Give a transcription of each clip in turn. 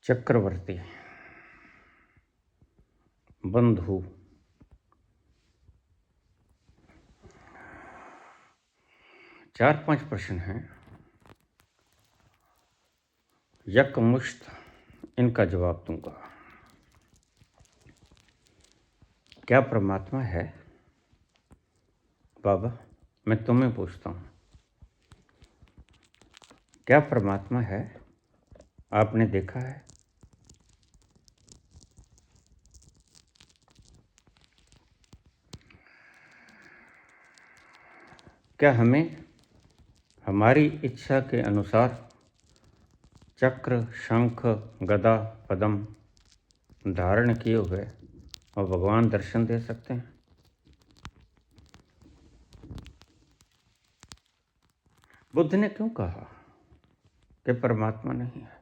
चक्रवर्ती, बंधु, 4-5 प्रश्न हैं, यकमुश्त इनका जवाब दूंगा। क्या परमात्मा है? बाबा, मैं तुम्हें पूछता हूँ, क्या परमात्मा है? आपने देखा है? क्या हमें हमारी इच्छा के अनुसार चक्र, शंख, गदा, पद्म धारण किए हुए और भगवान दर्शन दे सकते हैं? बुद्ध ने क्यों कहा कि परमात्मा नहीं है?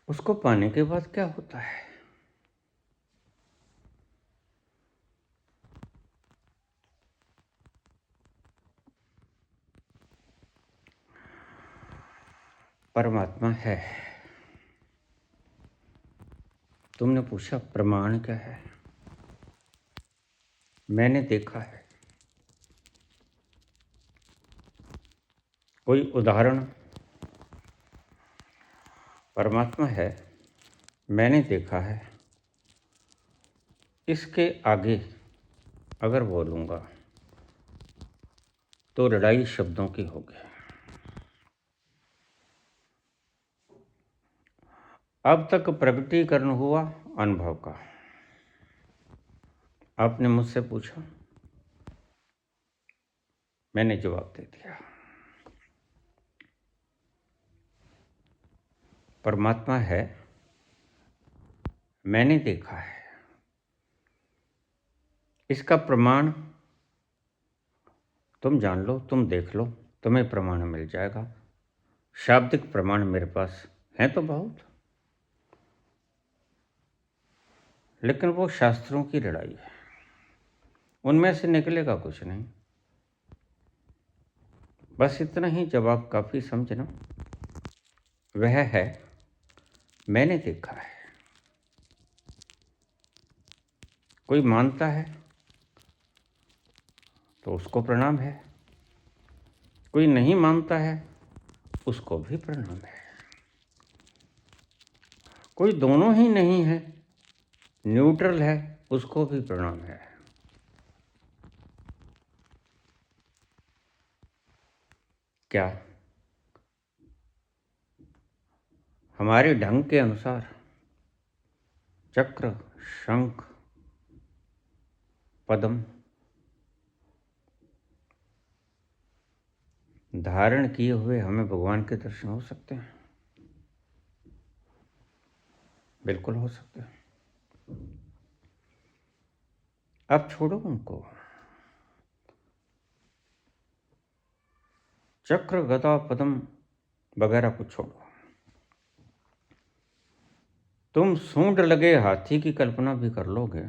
उसको पाने के बाद क्या होता है? परमात्मा है। तुमने पूछा प्रमाण क्या है? मैंने देखा है। कोई उदाहरण? परमात्मा है, मैंने देखा है, इसके आगे अगर बोलूँगा तो लड़ाई शब्दों की होगी। अब तक प्रकटीकरण हुआ अनुभव का। आपने मुझसे पूछा, मैंने जवाब दे दिया। परमात्मा है, मैंने देखा है, इसका प्रमाण तुम जान लो, तुम देख लो, तुम्हें प्रमाण मिल जाएगा। शाब्दिक प्रमाण मेरे पास हैं तो बहुत, लेकिन वो शास्त्रों की लड़ाई है, उनमें से निकलेगा कुछ नहीं। बस इतना ही जवाब काफ़ी समझना। वह है, मैंने देखा है। कोई मानता है तो उसको प्रणाम है, कोई नहीं मानता है उसको भी प्रणाम है। कोई दोनों ही नहीं है, न्यूट्रल है, उसको भी प्रणाम है। क्या हमारे ढंग के अनुसार चक्र, शंख, पद्म धारण किए हुए हमें भगवान के दर्शन हो सकते हैं? बिल्कुल हो सकते हैं। अब छोड़ो उनको, चक्र, गदा, पद्म वगैरह को छोड़ो। तुम सूंड लगे हाथी की कल्पना भी कर लोगे?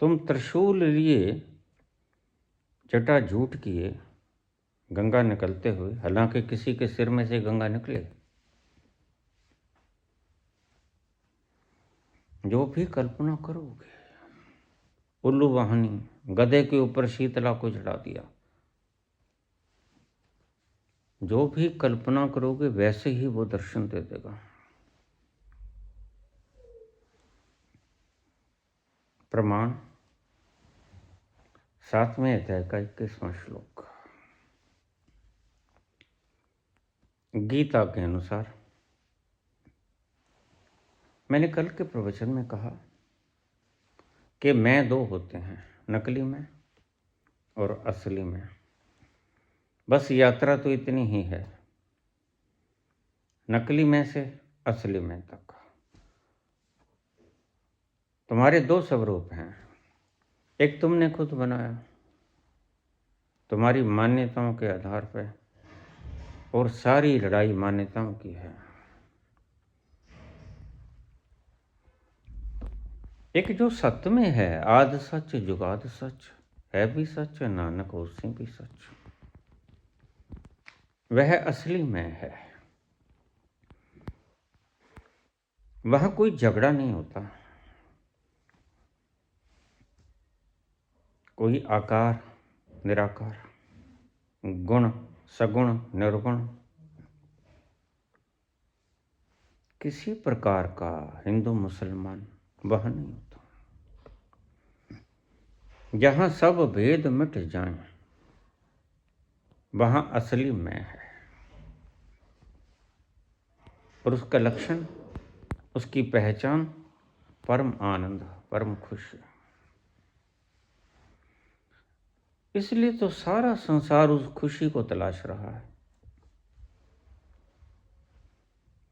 तुम त्रिशूल लिए, जटा झूठ किए, गंगा निकलते हुए, हालांकि किसी के सिर में से गंगा निकले, जो भी कल्पना करोगे, उल्लू वाहनी गधे के ऊपर शीतला को चढ़ा दिया, जो भी कल्पना करोगे वैसे ही वो दर्शन दे देगा। प्रमाण 7वें अध्याय का 21वां श्लोक। गीता के अनुसार मैंने कल के प्रवचन में कहा कि मैं दो होते हैं, नकली में और असली में। बस यात्रा तो इतनी ही है, नकली में से असली में तक। तुम्हारे दो स्वरूप हैं, एक तुमने खुद बनाया तुम्हारी मान्यताओं के आधार पर, और सारी लड़ाई मान्यताओं की है। एक जो सत्य में है, आद सच जुगाद सच, है भी सच नानक होसी भी सच, वह असली में है। वहां कोई झगड़ा नहीं होता, कोई आकार निराकार, गुण सगुण निर्गुण, किसी प्रकार का हिंदू मुसलमान वह नहीं होता। जहां सब भेद मिट जाएं, वहां असली मैं है। और उसका लक्षण, उसकी पहचान परम आनंद, परम खुशी। इसलिए तो सारा संसार उस खुशी को तलाश रहा है।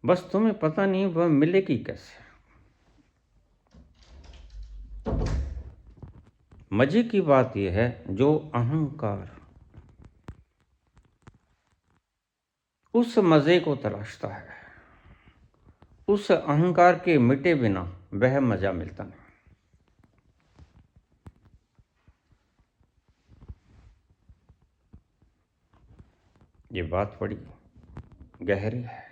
बस तुम्हें पता नहीं वह मिलेगी कैसे। मजे की बात यह है, जो अहंकार उस मजे को तलाशता है, उस अहंकार के मिटे बिना वह मजा मिलता नहीं। ये बात बड़ी गहरी है।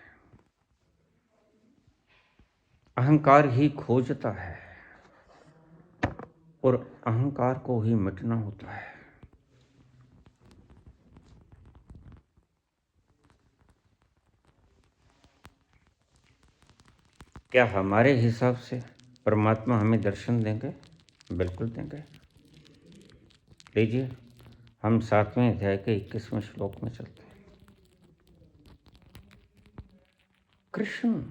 अहंकार ही खोजता है और अहंकार को ही मिटना होता है। क्या हमारे हिसाब से परमात्मा हमें दर्शन देंगे? बिल्कुल देंगे। लीजिए, हम 7वें अध्याय के 21वें श्लोक में चलते हैं। कृष्ण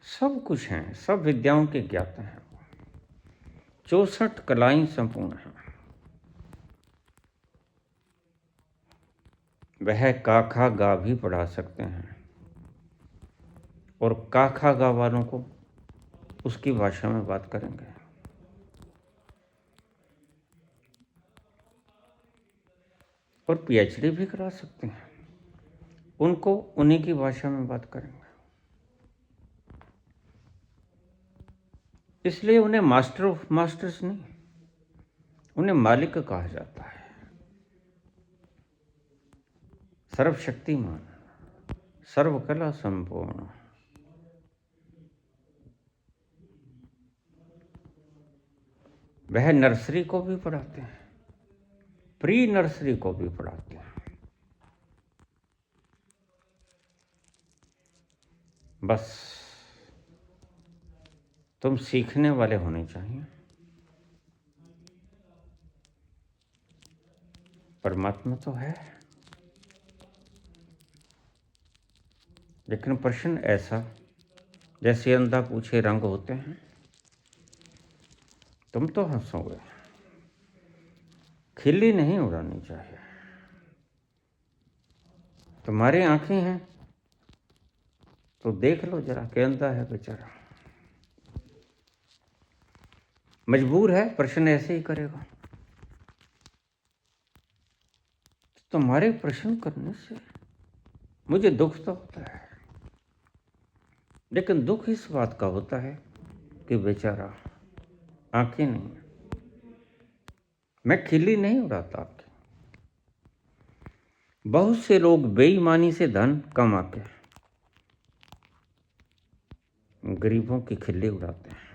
सब कुछ हैं, सब विद्याओं के ज्ञाता हैं, 64 कलाएं संपूर्ण हैं। वह काखा गा भी पढ़ा सकते हैं और काखा गा वालों को उसकी भाषा में बात करेंगे। और पीएचडी भी करा सकते हैं, उनको उन्हीं की भाषा में बात करेंगे। इसलिए उन्हें मास्टर ऑफ मास्टर्स नहीं, उन्हें मालिक कहा जाता है। सर्वशक्तिमान, सर्वकला संपूर्ण। वह नर्सरी को भी पढ़ाते हैं, प्री नर्सरी को भी पढ़ाते हैं। बस तुम सीखने वाले होने चाहिए। परमात्मा तो है, लेकिन प्रश्न ऐसा, जैसे अंधा पूछे रंग होते हैं। तुम तो हंसोगे, खिल्ली नहीं उड़ानी चाहिए। तुम्हारी आंखें हैं तो देख लो जरा कि अंधा है बेचारा, मजबूर है, प्रश्न ऐसे ही करेगा। तुम्हारे प्रश्न करने से मुझे दुख तो होता है, लेकिन दुख इस बात का होता है कि बेचारा आंखें नहीं। मैं खिल्ली नहीं उड़ाता आपकी। बहुत से लोग बेईमानी से धन कमा के गरीबों की खिल्ली उड़ाते हैं।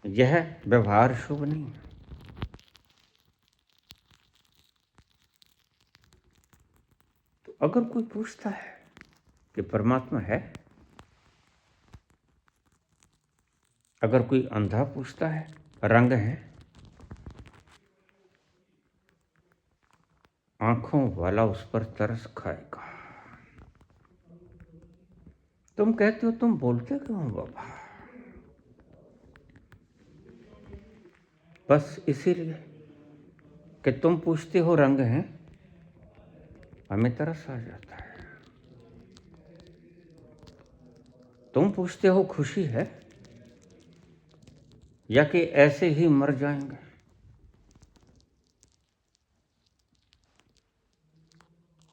यह व्यवहार शुभ नहीं है। तो अगर कोई पूछता है कि परमात्मा है, अगर कोई अंधा पूछता है रंग है, आंखों वाला उस पर तरस खाएगा। तुम कहते हो तुम बोलते क्यों हो बाबा? बस इसीलिए कि तुम पूछते हो रंग है, हमें तरस आ जाता है। तुम पूछते हो खुशी है या कि ऐसे ही मर जाएंगे,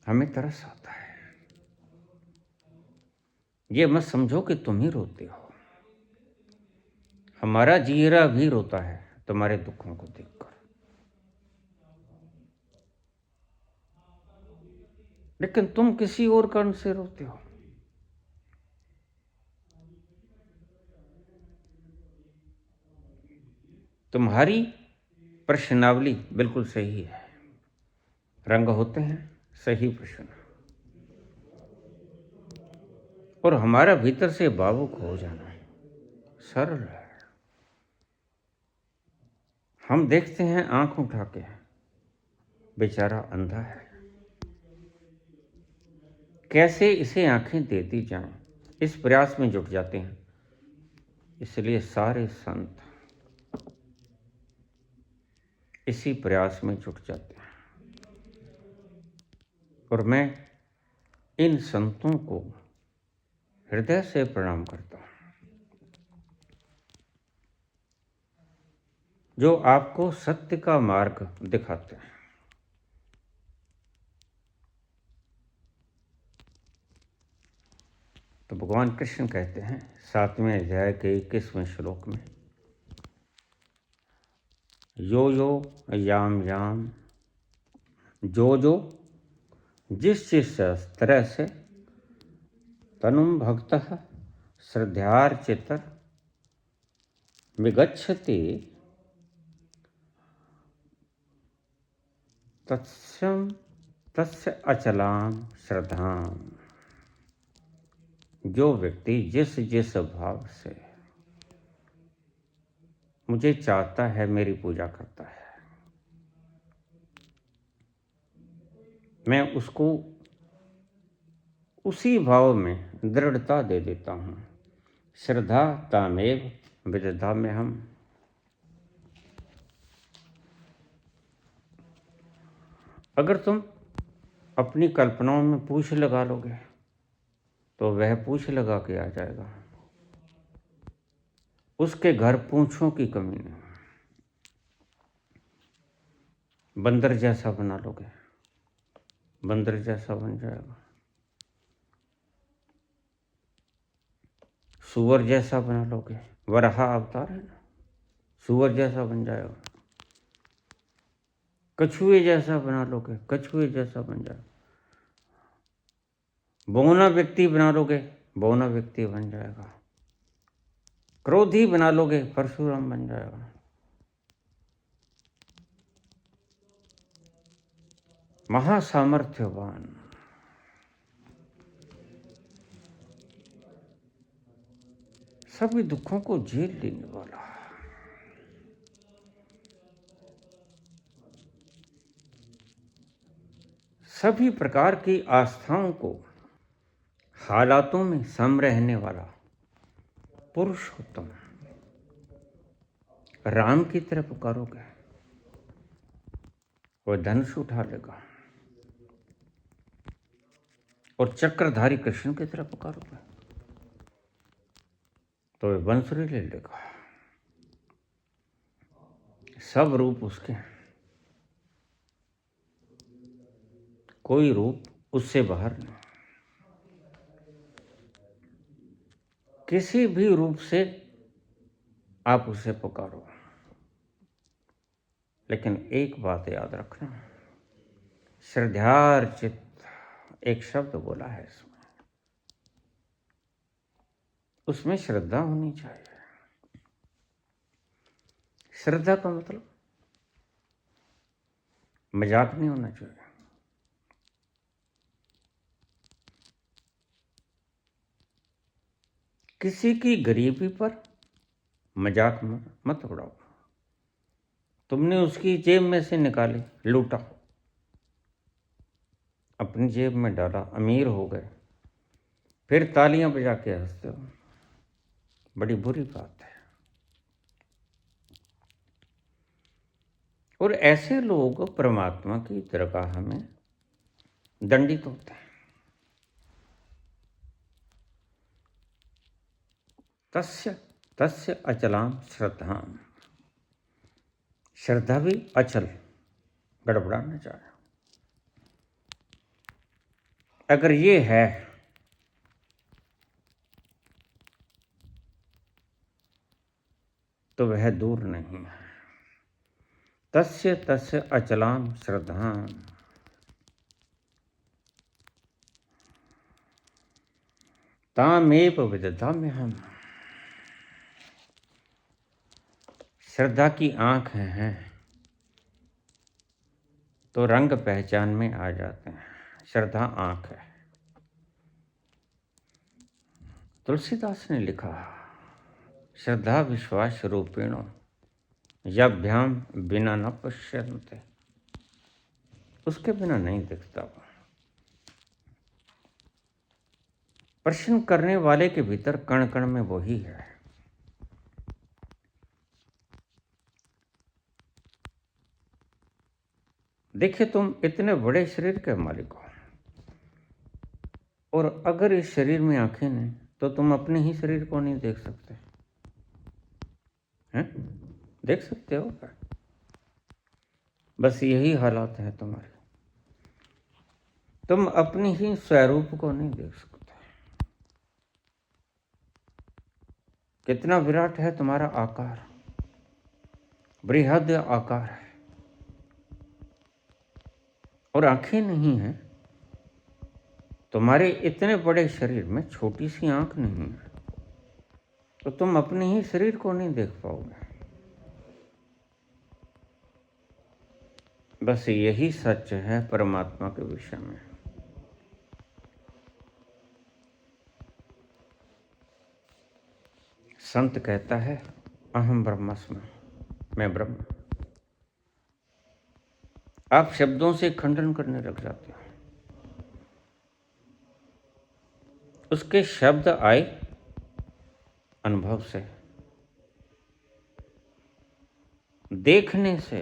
हमें तरस आता है। ये मत समझो कि तुम ही रोते हो, हमारा जीरा भी रोता है तुम्हारे दुखों को देखकर। लेकिन तुम किसी और कारण से रोते हो। तुम्हारी प्रश्नावली बिल्कुल सही है, रंग होते हैं सही प्रश्न, और हमारा भीतर से भावुक हो जाना सरल है। हम देखते हैं आंख उठा के, बेचारा अंधा है, कैसे इसे आंखें देती जाएं, इस प्रयास में जुट जाते हैं। इसलिए सारे संत इसी प्रयास में जुट जाते हैं, और मैं इन संतों को हृदय से प्रणाम करता हूं, जो आपको सत्य का मार्ग दिखाते हैं। तो भगवान कृष्ण कहते हैं 7वें अध्याय के 21वें श्लोक में, यो यो याम याम, जो जो जिस जिस तरह से तनुम भक्तः श्रद्धार्चितर विगच्छति तत्स्यम तस्य अचलाम श्रद्धाम। जो व्यक्ति जिस जिस भाव से मुझे चाहता है, मेरी पूजा करता है, मैं उसको उसी भाव में दृढ़ता दे देता हूँ। श्रद्धा तामेव विदधाम्य हम। अगर तुम अपनी कल्पनाओं में पूछ लगा लोगे तो वह पूछ लगा के आ जाएगा। उसके घर पूंछों की कमी नहीं। बंदर जैसा बना लोगे, बंदर जैसा बन जाएगा। सुअर जैसा बना लोगे, वराह अवतार है ना, सुअर जैसा बन जाएगा। कछुए जैसा बना लोगे, कछुए जैसा बन जाएगा। बौना व्यक्ति बना लोगे, बौना व्यक्ति बन जाएगा। क्रोधी बना लोगे, परशुराम बन जाएगा। महासामर्थ्यवान, सभी दुखों को झेल लेने वाला, सभी प्रकार की आस्थाओं को हालातों में सम रहने वाला पुरुषोत्तम। राम की तरफ पुकारोगे, वह धनुष उठा लेगा, और चक्रधारी कृष्ण की तरफ पुकारोगे तो वह बंसुरी ले लेगा। सब रूप उसके हैं, कोई रूप उससे बाहर नहीं। किसी भी रूप से आप उसे पुकारो, लेकिन एक बात याद रखना, श्रद्धार्चित एक शब्द बोला है इसमें, उसमें श्रद्धा होनी चाहिए। श्रद्धा का मतलब मजाक नहीं होना चाहिए। किसी की गरीबी पर मजाक मत उड़ाओ। तुमने उसकी जेब में से निकाले, लूटा, अपनी जेब में डाला, अमीर हो गए, फिर तालियां बजा के हंसते हो, बड़ी बुरी बात है। और ऐसे लोग परमात्मा की दरगाह में दंडित होते हैं। तस्य तस्य अचलाम श्रद्धाम, श्रद्धा भी अचल, गड़बड़ाना चाहिए। अगर ये है तो वह दूर नहीं है। तस्य तस्य अचलां श्रद्धां तामेव विदधाम्यहम्। श्रद्धा की आँख हैं तो रंग पहचान में आ जाते हैं। श्रद्धा आँख है। तुलसीदास ने लिखा, श्रद्धा विश्वास रूपिणो याभ्याम बिना न पश्यन्ते। उसके बिना नहीं दिखता वो। प्रश्न करने वाले के भीतर कण कण में वही है। देखिए, तुम इतने बड़े शरीर के मालिक हो, और अगर इस शरीर में आंखें नहीं तो तुम अपने ही शरीर को नहीं देख सकते हैं? देख सकते हो क्या? बस यही हालात है तुम्हारे। तुम अपने ही स्वरूप को नहीं देख सकते। कितना विराट है तुम्हारा आकार, बृहद आकार है, और आंखें नहीं हैं। तुम्हारे इतने बड़े शरीर में छोटी सी आंख नहीं है, तो तुम अपने ही शरीर को नहीं देख पाओगे। बस यही सच है परमात्मा के विषय में। संत कहता है, अहम ब्रह्मास्मि, मैं ब्रह्म। आप शब्दों से खंडन करने लग जाते हो। उसके शब्द आए अनुभव से, देखने से,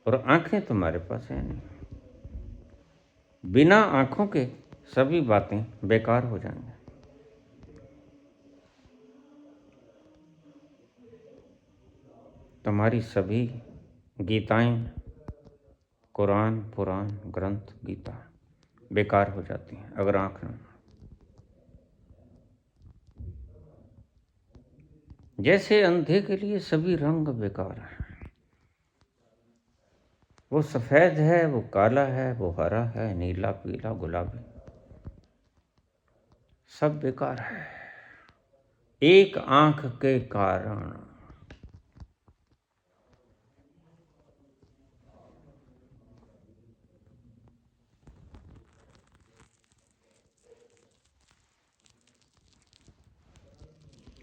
और आंखें तुम्हारे पास है नहीं। बिना आंखों के सभी बातें बेकार हो जाएंगी। तुम्हारी सभी गीताएं, कुरान, पुराण, ग्रंथ, गीता बेकार हो जाती हैं अगर आंख न। जैसे अंधे के लिए सभी रंग बेकार हैं। वो सफेद है, वो काला है, वो हरा है, नीला, पीला, गुलाबी, सब बेकार है एक आंख के कारण।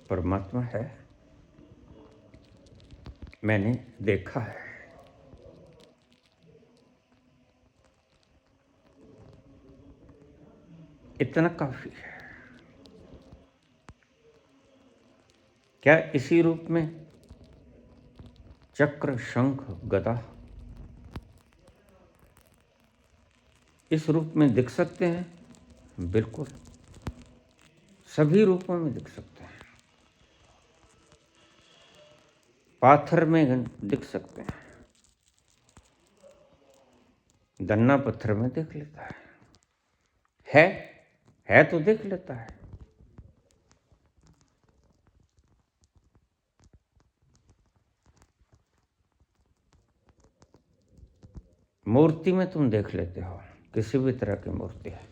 परमात्मा है, मैंने देखा है। इतना काफी है। क्या इसी रूप में चक्र, शंख, गदा इस रूप में दिख सकते हैं? बिल्कुल, सभी रूपों में दिख सकते हैं। पाथर में दिख सकते हैं, दन्ना पत्थर में देख लेता है तो देख लेता है। मूर्ति में तुम देख लेते हो, किसी भी तरह की मूर्ति है,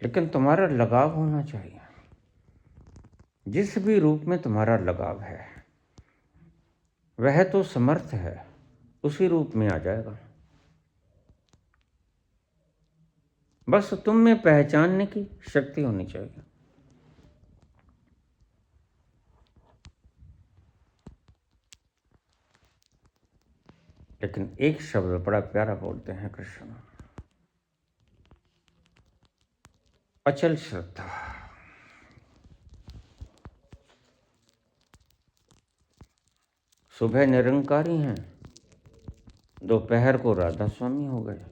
लेकिन तुम्हारा लगाव होना चाहिए। जिस भी रूप में तुम्हारा लगाव है वह तो समर्थ है, उसी रूप में आ जाएगा। बस तुम में पहचानने की शक्ति होनी चाहिए। लेकिन एक शब्द बड़ा प्यारा बोलते हैं कृष्ण, अचल श्रद्धा। सुबह निरंकारी हैं, दोपहर को राधा स्वामी हो गए,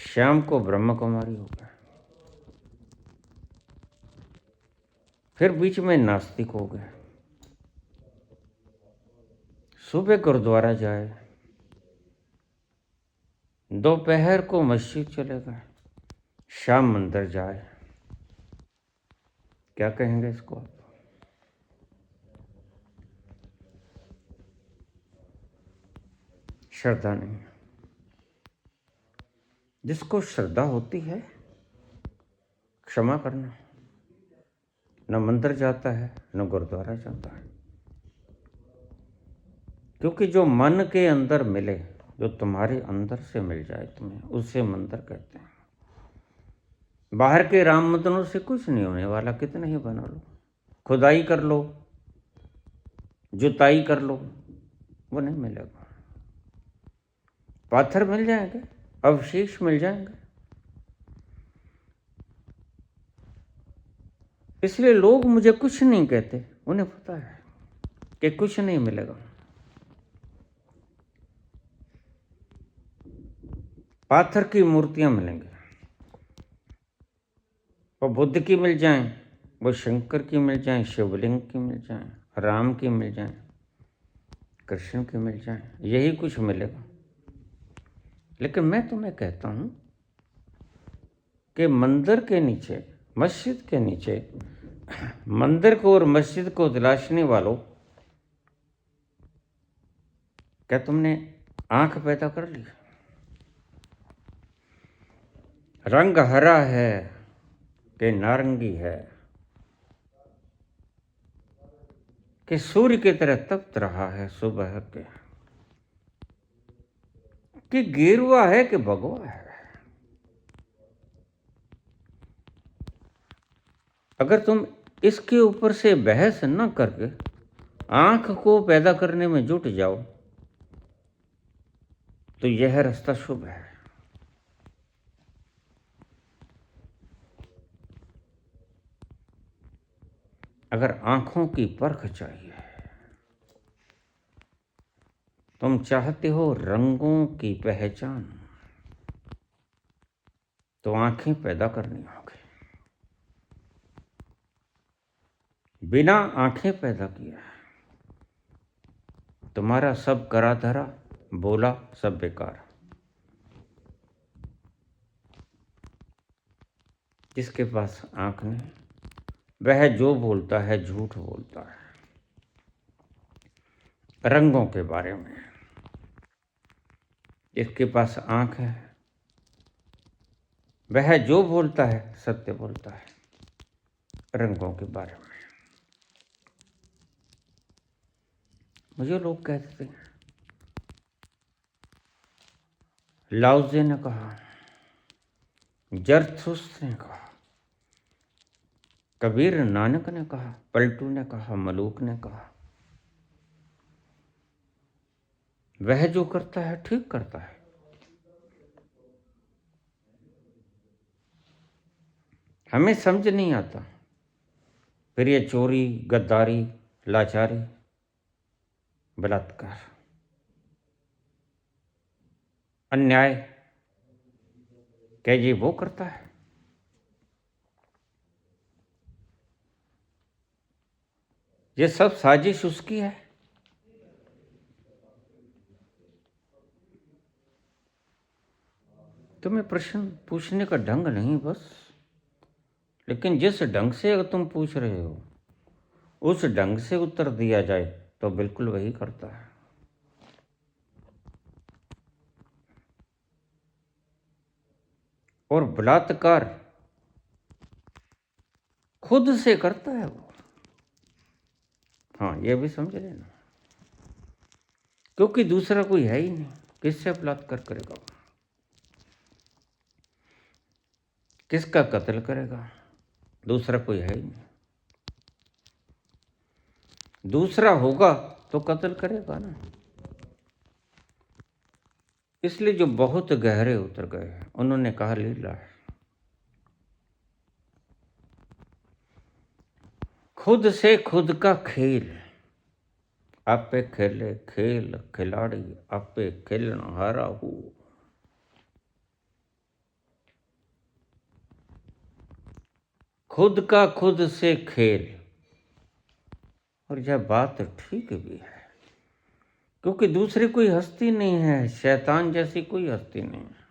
शाम को ब्रह्म कुमारी हो गए, फिर बीच में नास्तिक हो गए। सुबह गुरुद्वारा जाए, दोपहर को मस्जिद चले गए, शाम मंदिर जाए। क्या कहेंगे इसको आप? श्रद्धा नहीं। जिसको श्रद्धा होती है, क्षमा करना, न मंदिर जाता है न गुरुद्वारा जाता है। क्योंकि जो मन के अंदर मिले, जो तुम्हारे अंदर से मिल जाए तुम्हें, उसे मंदिर कहते हैं। बाहर के राम मंदिरों से कुछ नहीं होने वाला, कितने ही बना लो, खुदाई कर लो, जुताई कर लो, वो नहीं मिलेगा। पाथर मिल जाएंगे, अवशेष मिल जाएंगे। इसलिए लोग मुझे कुछ नहीं कहते, उन्हें पता है कि कुछ नहीं मिलेगा। पाथर की मूर्तियां मिलेंगी, वो बुद्ध की मिल जाएं, वो शंकर की मिल जाएं, शिवलिंग की मिल जाएं, राम की मिल जाएं, कृष्ण की मिल जाएं, यही कुछ मिलेगा। लेकिन मैं तुम्हें कहता हूं कि मंदिर के नीचे, मस्जिद के नीचे, मंदिर को और मस्जिद को तलाशने वालों, क्या तुमने आंख पैदा कर ली? रंग हरा है कि नारंगी है, कि सूर्य की तरह तप्त रहा है सुबह के, कि गेरुआ है कि भगवा है। अगर तुम इसके ऊपर से बहस न करके आंख को पैदा करने में जुट जाओ तो यह रास्ता शुभ है। अगर आंखों की परख चाहिए, तुम चाहते हो रंगों की पहचान, तो आंखें पैदा करनी होगी। बिना आंखें पैदा किया तुम्हारा सब करा धरा बोला सब बेकार। जिसके पास आंख नहीं, वह जो बोलता है झूठ बोलता है। रंगों के बारे में जिसके पास आंख है, वह जो बोलता है सत्य बोलता है। रंगों के बारे में मुझे लोग कहते थे, लाओजे ने कहा, जरथुस्त्र ने कहा, कबीर नानक ने कहा, पलटू ने कहा, मलूक ने कहा, वह जो करता है ठीक करता है। हमें समझ नहीं आता, फिर ये चोरी, गद्दारी, लाचारी, बलात्कार, अन्याय, क्या ये वो करता है? ये सब साजिश उसकी है। तुम्हें प्रश्न पूछने का ढंग नहीं बस, लेकिन जिस ढंग से अगर तुम पूछ रहे हो उस ढंग से उत्तर दिया जाए तो बिल्कुल वही करता है। और बलात्कार खुद से करता है वो। हाँ, ये भी समझ लेना, क्योंकि दूसरा कोई है ही नहीं। किससे बलात्कार करेगा? किसका कत्ल करेगा? दूसरा कोई है ही नहीं। दूसरा होगा तो कत्ल करेगा ना। इसलिए जो बहुत गहरे उतर गए हैं उन्होंने कहा लीला है। खुद से खुद का खेल, आपे खेले खेल खिलाड़ी, आपे खेलना हारा हूं। खुद का खुद से खेल। और यह बात ठीक भी है, क्योंकि दूसरी कोई हस्ती नहीं है, शैतान जैसी कोई हस्ती नहीं है।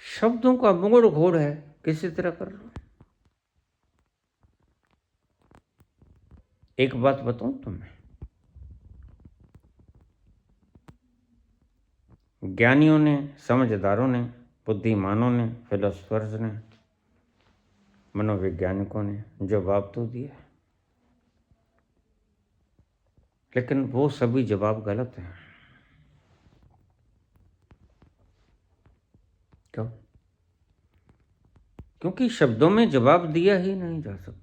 शब्दों का मोड़ घोड़ है, किसी तरह कर लो। एक बात बताऊं तुम्हें, ज्ञानियों ने, समझदारों ने, बुद्धिमानों ने, फिलोसफर्स ने, मनोवैज्ञानिकों ने जवाब तो दिया, लेकिन वो सभी जवाब गलत हैं। क्यों? क्योंकि शब्दों में जवाब दिया ही नहीं जा सकता।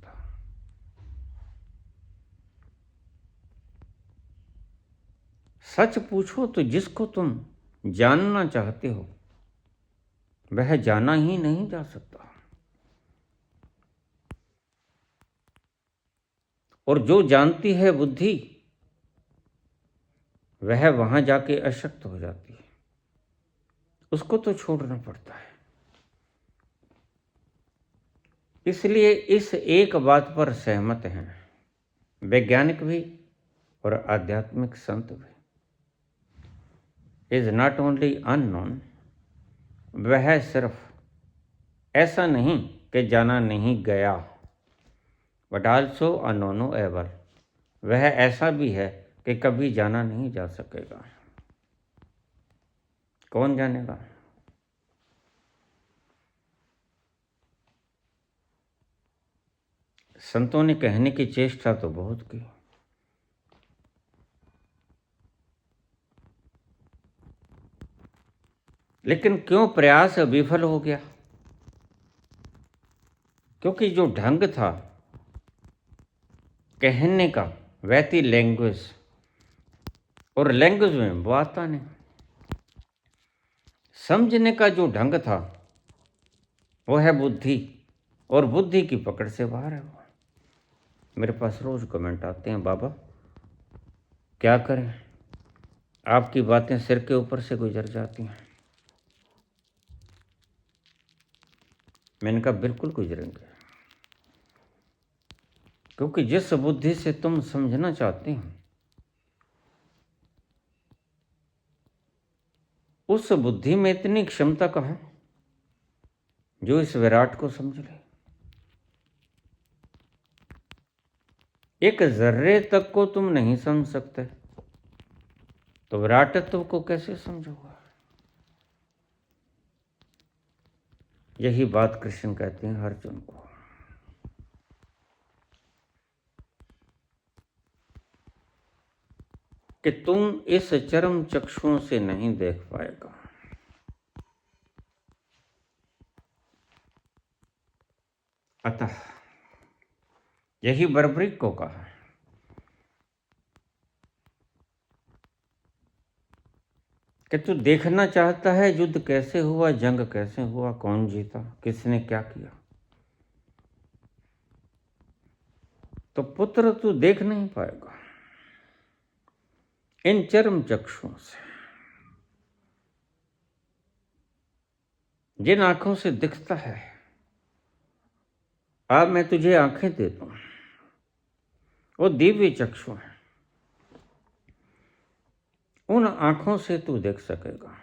सच पूछो तो जिसको तुम जानना चाहते हो वह जाना ही नहीं जा सकता, और जो जानती है बुद्धि वह वहां जाके अशक्त हो जाती है, उसको तो छोड़ना पड़ता है। इसलिए इस एक बात पर सहमत हैं वैज्ञानिक भी और आध्यात्मिक संत भी, इज नॉट ओनली अननोन, वह सिर्फ ऐसा नहीं कि जाना नहीं गया, बट आल्सो अनोनोएबल, वह ऐसा भी है कि कभी जाना नहीं जा सकेगा। कौन जानेगा? संतों ने कहने की चेष्टा तो बहुत की, लेकिन क्यों प्रयास विफल हो गया? क्योंकि जो ढंग था कहने का वह थी लैंग्वेज, और लैंग्वेज में वो आता नहीं। समझने का जो ढंग था वो है बुद्धि, और बुद्धि की पकड़ से बाहर है वो। मेरे पास रोज कमेंट आते हैं, बाबा क्या करें, आपकी बातें सिर के ऊपर से गुजर जाती हैं। मैंने कहा बिल्कुल गुजरेंगे, क्योंकि जिस बुद्धि से तुम समझना चाहते हो उस बुद्धि में इतनी क्षमता कहाँ जो इस विराट को समझ ले। एक जर्रे तक को तुम नहीं समझ सकते तो विराटत्व को कैसे समझोगा? यही बात कृष्ण कहते हैं अर्जुन को। कि तुम इस चरम चक्षुओं से नहीं देख पाएगा। अतः यही बर्बरीक को कहा कि तू देखना चाहता है युद्ध कैसे हुआ, जंग कैसे हुआ, कौन जीता, किसने क्या किया, तो पुत्र तू देख नहीं पाएगा इन चरम चक्षुओं से। जिन आंखों से दिखता है, अब मैं तुझे आंखें दे दूं, वो दिव्य चक्षु है, उन आंखों से तू देख सकेगा।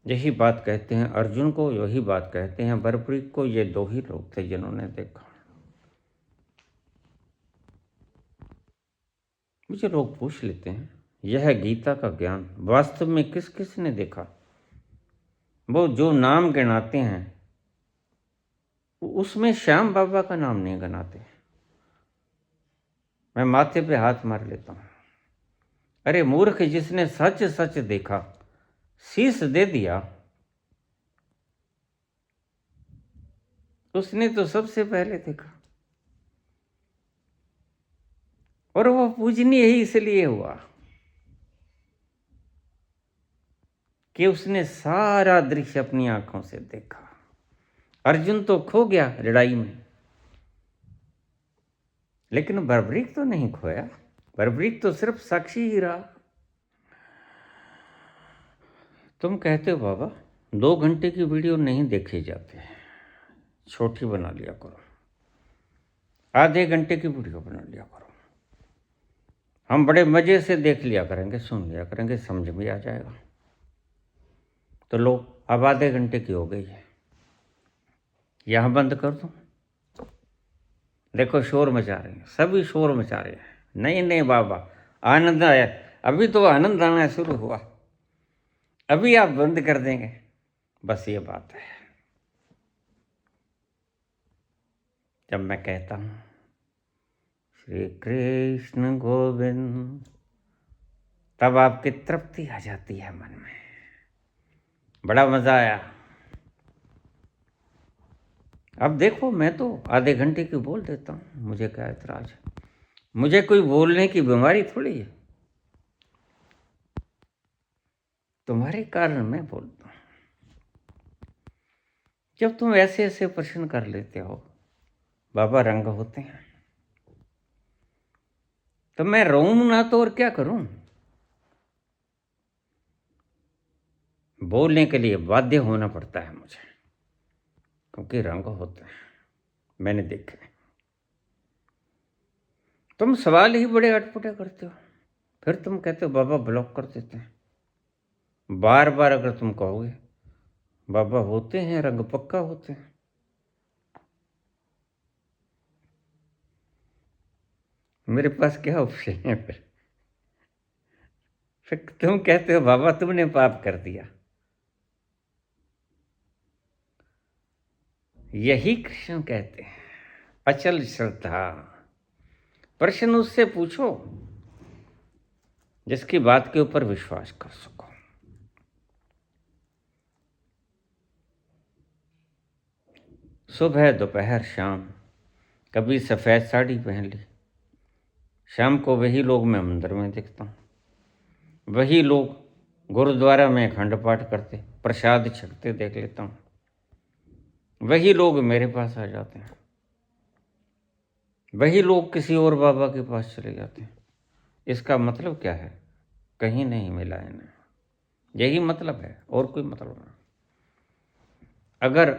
यही बात कहते हैं अर्जुन को, यही बात कहते हैं बर्बरीक को। ये दो ही लोग थे जिन्होंने देखा। मुझे लोग पूछ लेते हैं यह गीता का ज्ञान वास्तव में किस किस ने देखा? वो जो नाम गिनाते हैं उसमें श्याम बाबा का नाम नहीं गिनाते। मैं माथे पे हाथ मार लेता हूं। अरे मूर्ख, जिसने सच सच देखा, शीश दे दिया, उसने तो सबसे पहले देखा, और वो पूजनीय ही इसलिए हुआ कि उसने सारा दृश्य अपनी आंखों से देखा। अर्जुन तो खो गया लड़ाई में, लेकिन बर्बरीक तो नहीं खोया। बर्बरीक तो सिर्फ साक्षी ही रहा। तुम कहते हो बाबा 2 घंटे की वीडियो नहीं देखे जाते, छोटी बना लिया करो, आधे घंटे की वीडियो बना लिया करो, हम बड़े मजे से देख लिया करेंगे, सुन लिया करेंगे, समझ में आ जाएगा। तो लो, अब आधे घंटे की हो गई है, यहां बंद कर दो। देखो शोर मचा रहे हैं, सभी शोर मचा रहे हैं। नहीं नहीं बाबा, आनंद आया, अभी तो आनंद आना शुरू हुआ, अभी आप बंद कर देंगे, बस ये बात है। जब मैं कहता हूँ श्री कृष्ण गोविंद, तब आपकी तृप्ति आ जाती है मन में, बड़ा मजा आया। अब देखो, मैं तो आधे घंटे की बोल देता हूँ, मुझे क्या ऐतराज है, मुझे कोई बोलने की बीमारी थोड़ी है, तुम्हारे कारण मैं बोलता हूँ। जब तुम ऐसे ऐसे प्रश्न कर लेते हो, बाबा रंग होते हैं, तो मैं रोऊं ना तो और क्या करूं? बोलने के लिए बाध्य होना पड़ता है मुझे, क्योंकि रंग होते हैं, मैंने देखे। तुम सवाल ही बड़े अटपटे करते हो, फिर तुम कहते हो बाबा ब्लॉक कर देते हैं। बार बार अगर तुम कहोगे बाबा होते हैं रंग, पक्का होते हैं, मेरे पास क्या ऑप्शन है फिर तुम कहते हो बाबा तुमने पाप कर दिया। यही कृष्ण कहते हैं, अचल श्रद्धा। प्रश्न उससे पूछो जिसकी बात के ऊपर विश्वास कर सको। सुबह दोपहर शाम, कभी सफ़ेद साड़ी पहन ली, शाम को वही लोग मैं मंदिर में देखता हूँ, वही लोग गुरुद्वारा में अखंड पाठ करते, प्रसाद छकते देख लेता हूँ, वही लोग मेरे पास आ जाते हैं, वही लोग किसी और बाबा के पास चले जाते हैं। इसका मतलब क्या है? कहीं नहीं मिला है ना, यही मतलब है, और कोई मतलब नहीं। अगर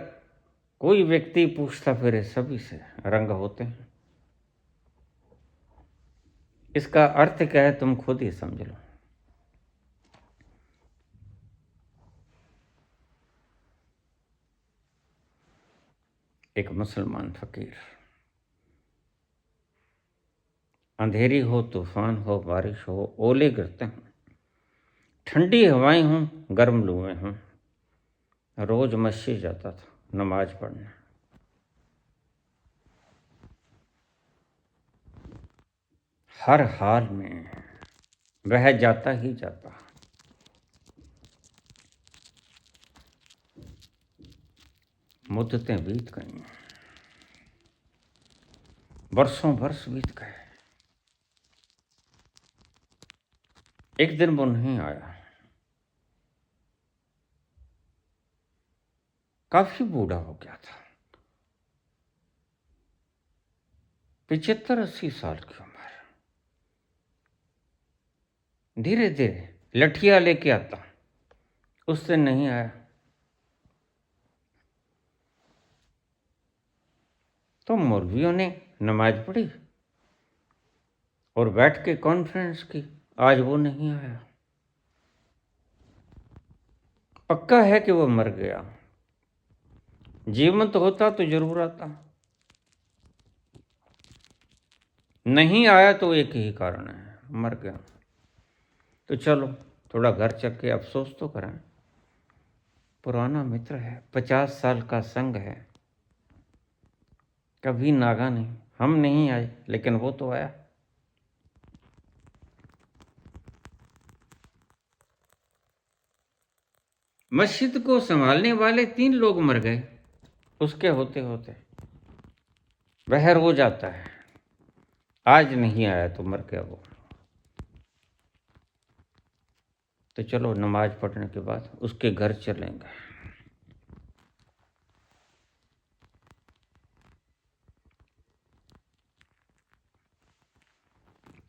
कोई व्यक्ति पूछता फिरे सभी से रंग होते हैं, इसका अर्थ क्या है तुम खुद ही समझ लो। एक मुसलमान फकीर, अंधेरी हो, तूफान हो, बारिश हो, ओले गिरते हों, ठंडी हवाएं हों, गर्म लुएं हों, रोज मस्जिद जाता था नमाज पढ़ने। हर हाल में वह जाता ही जाता। मुद्दतें बीत गईं, वर्षों वर्ष बीत गए, एक दिन वो नहीं आया। काफी बूढ़ा हो गया था, 75-80 साल की उम्र। धीरे धीरे लठिया लेके आता, उस दिन नहीं आया। तो मौलवियों ने नमाज पढ़ी और बैठ के कॉन्फ्रेंस की, आज वो नहीं आया, पक्का है कि वो मर गया। जीवंत होता तो जरूर आता, नहीं आया तो एक ही कारण है, मर गया। तो चलो थोड़ा घर चल के अफसोस तो करें, पुराना मित्र है, 50 साल का संग है, कभी नागा नहीं, हम नहीं आए लेकिन वो तो आया। मस्जिद को संभालने वाले 3 लोग मर गए उसके होते होते, वह रोज आता है, आज नहीं आया तो मर गया वो। तो चलो नमाज पढ़ने के बाद उसके घर चलेंगे।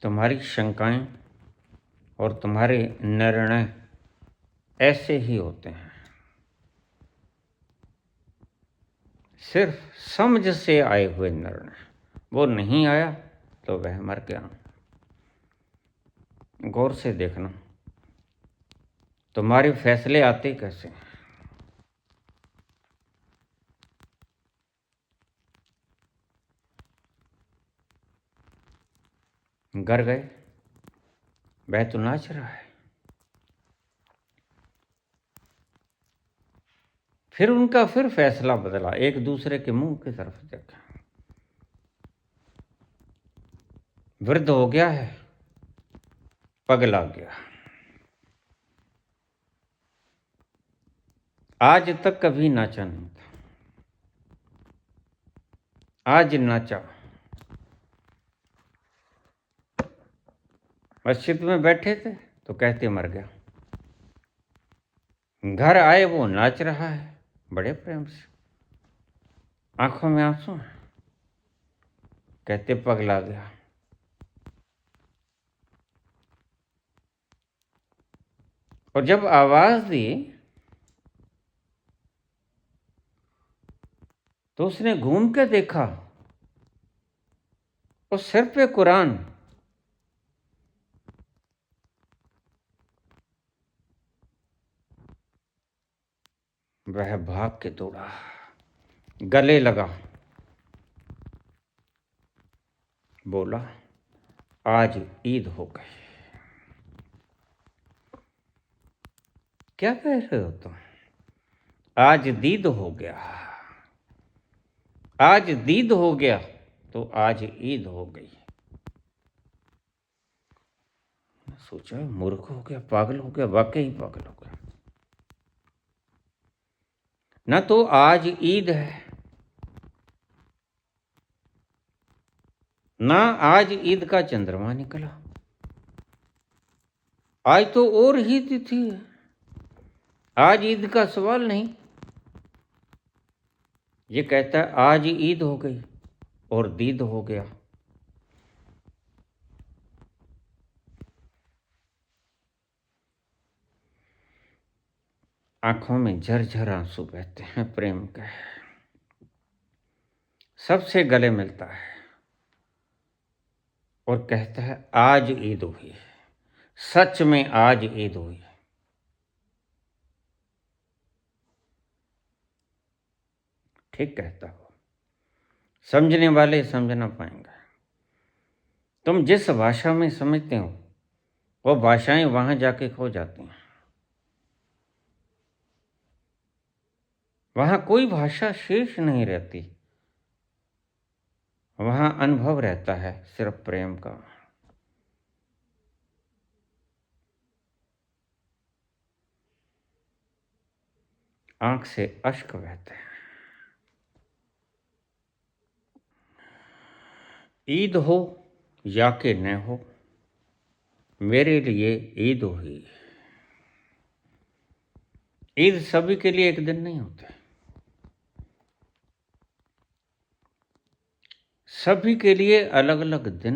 तुम्हारी शंकाएं और तुम्हारे निर्णय ऐसे ही होते हैं, सिर्फ समझ से आए हुए निर्णय। वो नहीं आया तो वह मर गया। गौर से देखना तुम्हारे फैसले आते कैसे। घर गए, वह तो नाच रहा है। फिर उनका फिर फैसला बदला, एक दूसरे के मुंह की तरफ देखा। वृद्ध हो गया है, पगला गया। आज तक कभी नाचा नहीं था, आज नाचा। मस्जिद में बैठे थे तो कहते मर गया। घर आए वो नाच रहा है बड़े प्रेम से, आंखों में आंसू हैं, कहते पगला गया। और जब आवाज दी तो उसने घूम के देखा, और सिर पे कुरान। वह भाग के दौड़ा, गले लगा, बोला आज ईद हो गई। क्या कह रहे हो तुम? आज दीद हो गया, आज दीद हो गया तो आज ईद हो गई। सोचा मूर्ख हो गया, पागल हो गया, वाकई पागल हो गया। न तो आज ईद है, ना आज ईद का चंद्रमा निकला। आज तो और ही तिथि है, आज ईद का सवाल नहीं। ये कहता है आज ईद हो गई और दीद हो गया। आंखों में झरझर आंसू बहते हैं प्रेम के। सबसे गले मिलता है और कहता है आज ईद हुई है, सच में आज ईद हुई है। ठीक कहता हो, समझने वाले समझ ना पाएंगे। तुम जिस भाषा में समझते हो वो भाषाएं वहां जाके खो जाती हैं। वहां कोई भाषा शेष नहीं रहती, वहां अनुभव रहता है सिर्फ प्रेम का। आंख से अश्क बहते हैं। ईद हो या कि न हो, मेरे लिए ईद हुई। ईद सभी के लिए एक दिन नहीं होती, सभी के लिए अलग अलग दिन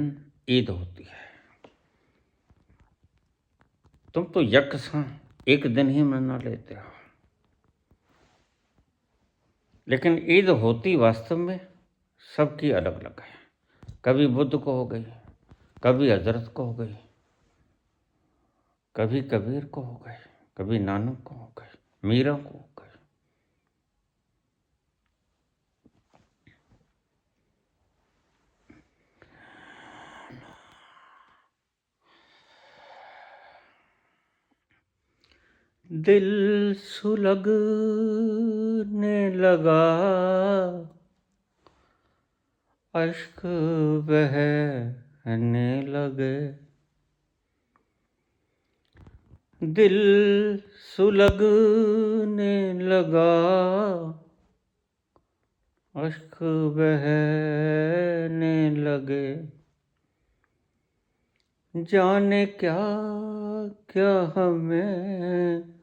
ईद होती है। तुम तो यकसा एक दिन ही मना लेते हो, लेकिन ईद होती वास्तव में सबकी अलग अलग है। कभी बुद्ध को हो गई, कभी हजरत को हो गई, कभी कबीर को हो गई, कभी नानक को हो गई, मीरा को हो गई। दिल सुलगने लगा, अश्क बहने लगे। दिल सुलगने लगा, अश्क बहने लगे। जाने क्या क्या हमें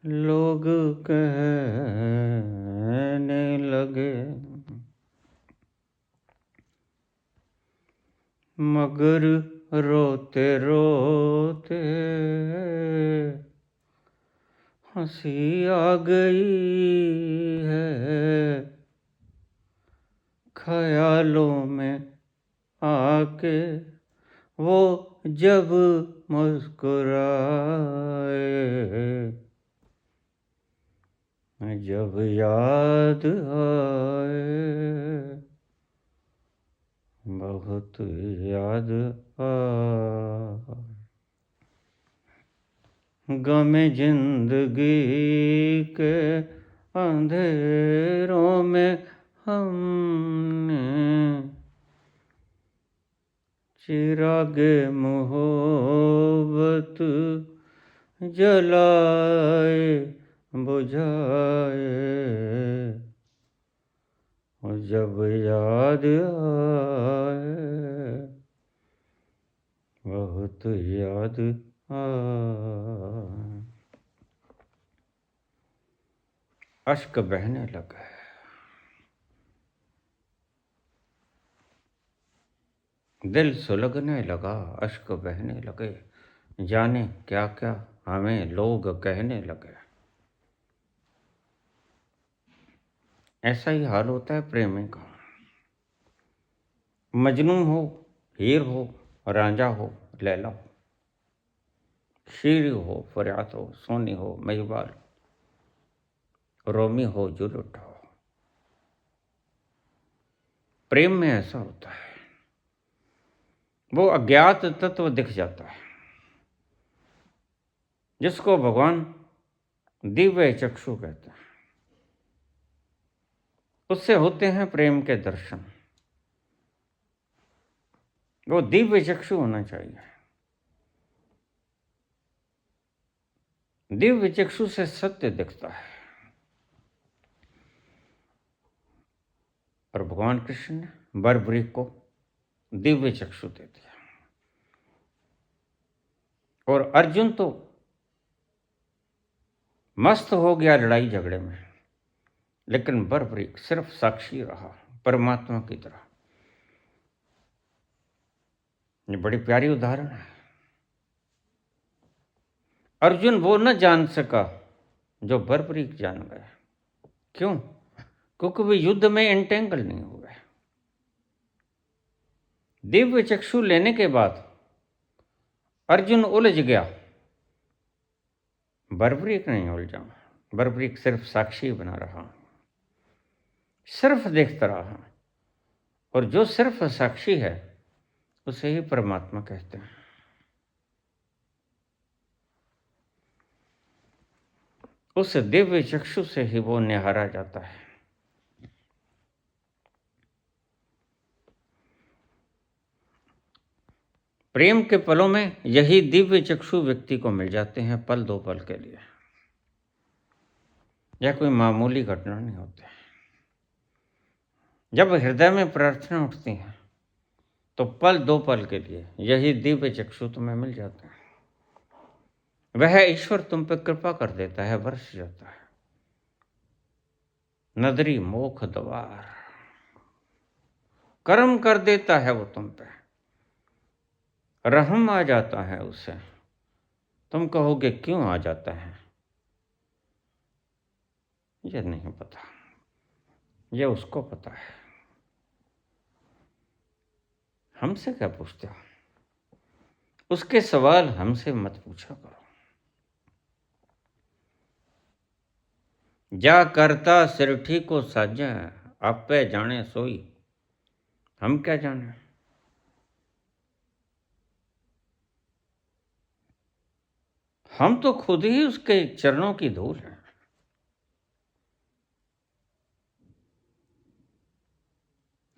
लोग कहने लगे, मगर रोते रोते हंसी आ गई है। ख्यालों में आके वो जब मुस्कुराए, जब याद आए, बहुत याद आए। गम जिंदगी के अंधेरों में हमने चिरागे मोहब्बत जलाए बुझाए, और जब याद आए बहुत याद आए। अश्क बहने लगा, दिल सुलगने लगा, अश्क बहने लगे, जाने क्या क्या हमें लोग कहने लगे। ऐसा ही हाल होता है प्रेमी का। मजनू हो, हीर हो, रांझा हो, लैला हो, शीरी हो, फरियाद हो, सोनी हो, महिवाल, रोमी हो, जूलियट हो, प्रेम में ऐसा होता है। वो अज्ञात तत्व दिख जाता है जिसको भगवान दिव्य चक्षु कहते हैं। उससे होते हैं प्रेम के दर्शन। वो दिव्य चक्षु होना चाहिए। दिव्य चक्षु से सत्य दिखता है। और भगवान कृष्ण ने बर्बरीक को दिव्य चक्षु दे दिया। और अर्जुन तो मस्त हो गया लड़ाई झगड़े में, लेकिन बर्बरीक सिर्फ साक्षी रहा परमात्मा की तरह। ये बड़ी प्यारी उदाहरण है। अर्जुन वो न जान सका जो बर्बरीक जान गया। क्यों? क्योंकि वे युद्ध में एंटेंगल नहीं हुए। दिव्य चक्षु लेने के बाद अर्जुन उलझ गया, बर्बरीक नहीं उलझा। बर्बरीक सिर्फ साक्षी बना रहा, सिर्फ देखता रहा। और जो सिर्फ साक्षी है उसे ही परमात्मा कहते हैं। उस दिव्य चक्षु से ही वो निहारा जाता है। प्रेम के पलों में यही दिव्य चक्षु व्यक्ति को मिल जाते हैं, पल दो पल के लिए। यह कोई मामूली घटना नहीं होती। जब हृदय में प्रार्थना उठती है तो पल दो पल के लिए यही दिव्य चक्षु तुम्हें मिल जाते हैं। वह ईश्वर तुम पर कृपा कर देता है, बरस जाता है। नदरी मोख द्वार कर्म कर देता है वो तुम पे, रहम आ जाता है उसे। तुम कहोगे क्यों आ जाता है? ये नहीं पता, ये उसको पता है। हमसे क्या पूछते हो? उसके सवाल हमसे मत पूछा करो। जा करता सिरठी को साजा, आपे जाने सोई। हम क्या जाने? हम तो खुद ही उसके चरणों की धूल हैं।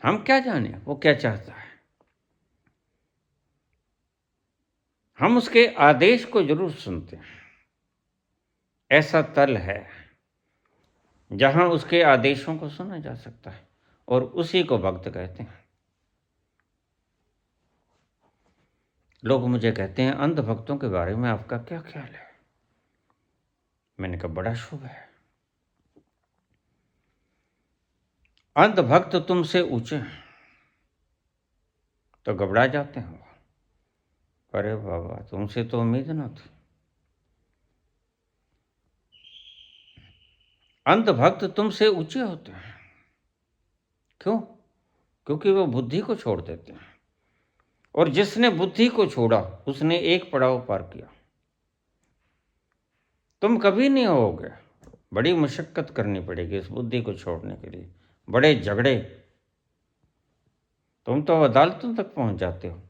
हम क्या जाने वो क्या चाहता है। हम उसके आदेश को जरूर सुनते हैं। ऐसा तल है जहां उसके आदेशों को सुना जा सकता है, और उसी को भक्त कहते हैं। लोग मुझे कहते हैं अंध भक्तों के बारे में आपका क्या ख्याल है? मैंने कहा बड़ा शुभ है। अंध भक्त तुमसे ऊंचे हैं तो घबरा जाते हो। अरे बाबा, तुमसे तो उम्मीद न थी। अंध भक्त तुमसे ऊंचे होते हैं। क्यों? क्योंकि वो बुद्धि को छोड़ देते हैं। और जिसने बुद्धि को छोड़ा उसने एक पड़ाव पार किया। तुम कभी नहीं होगे। बड़ी मशक्कत करनी पड़ेगी इस बुद्धि को छोड़ने के लिए, बड़े झगड़े। तुम तो अदालतों तक पहुंच जाते हो।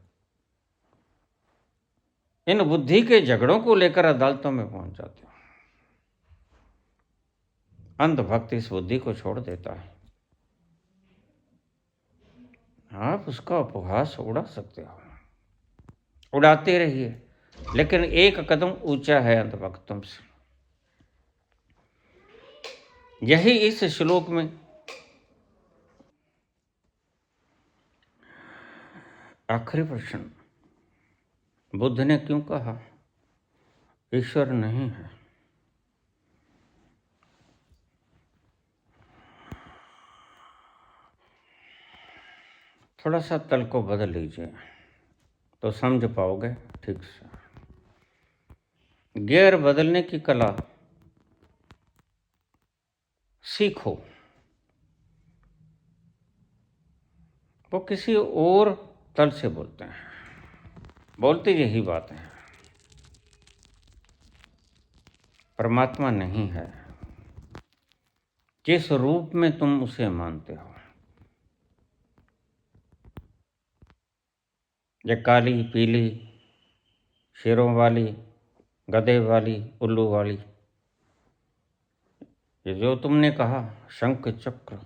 इन बुद्धि के झगड़ों को लेकर अदालतों में पहुंच जाते हो। अंधभक्त इस बुद्धि को छोड़ देता है। आप उसका उपहास उड़ा सकते हो, उड़ाते रहिए, लेकिन एक कदम ऊंचा है अंधभक्त तुमसे। यही इस श्लोक में आखिरी प्रश्न, बुद्ध ने क्यों कहा ईश्वर नहीं है? थोड़ा सा तल को बदल लीजिए तो समझ पाओगे ठीक से। गियर बदलने की कला सीखो। वो किसी और तल से बोलते हैं, बोलते यही बात है, परमात्मा नहीं है जिस रूप में तुम उसे मानते हो। ये काली पीली शेरों वाली, गधे वाली, उल्लू वाली, ये जो तुमने कहा शंख चक्र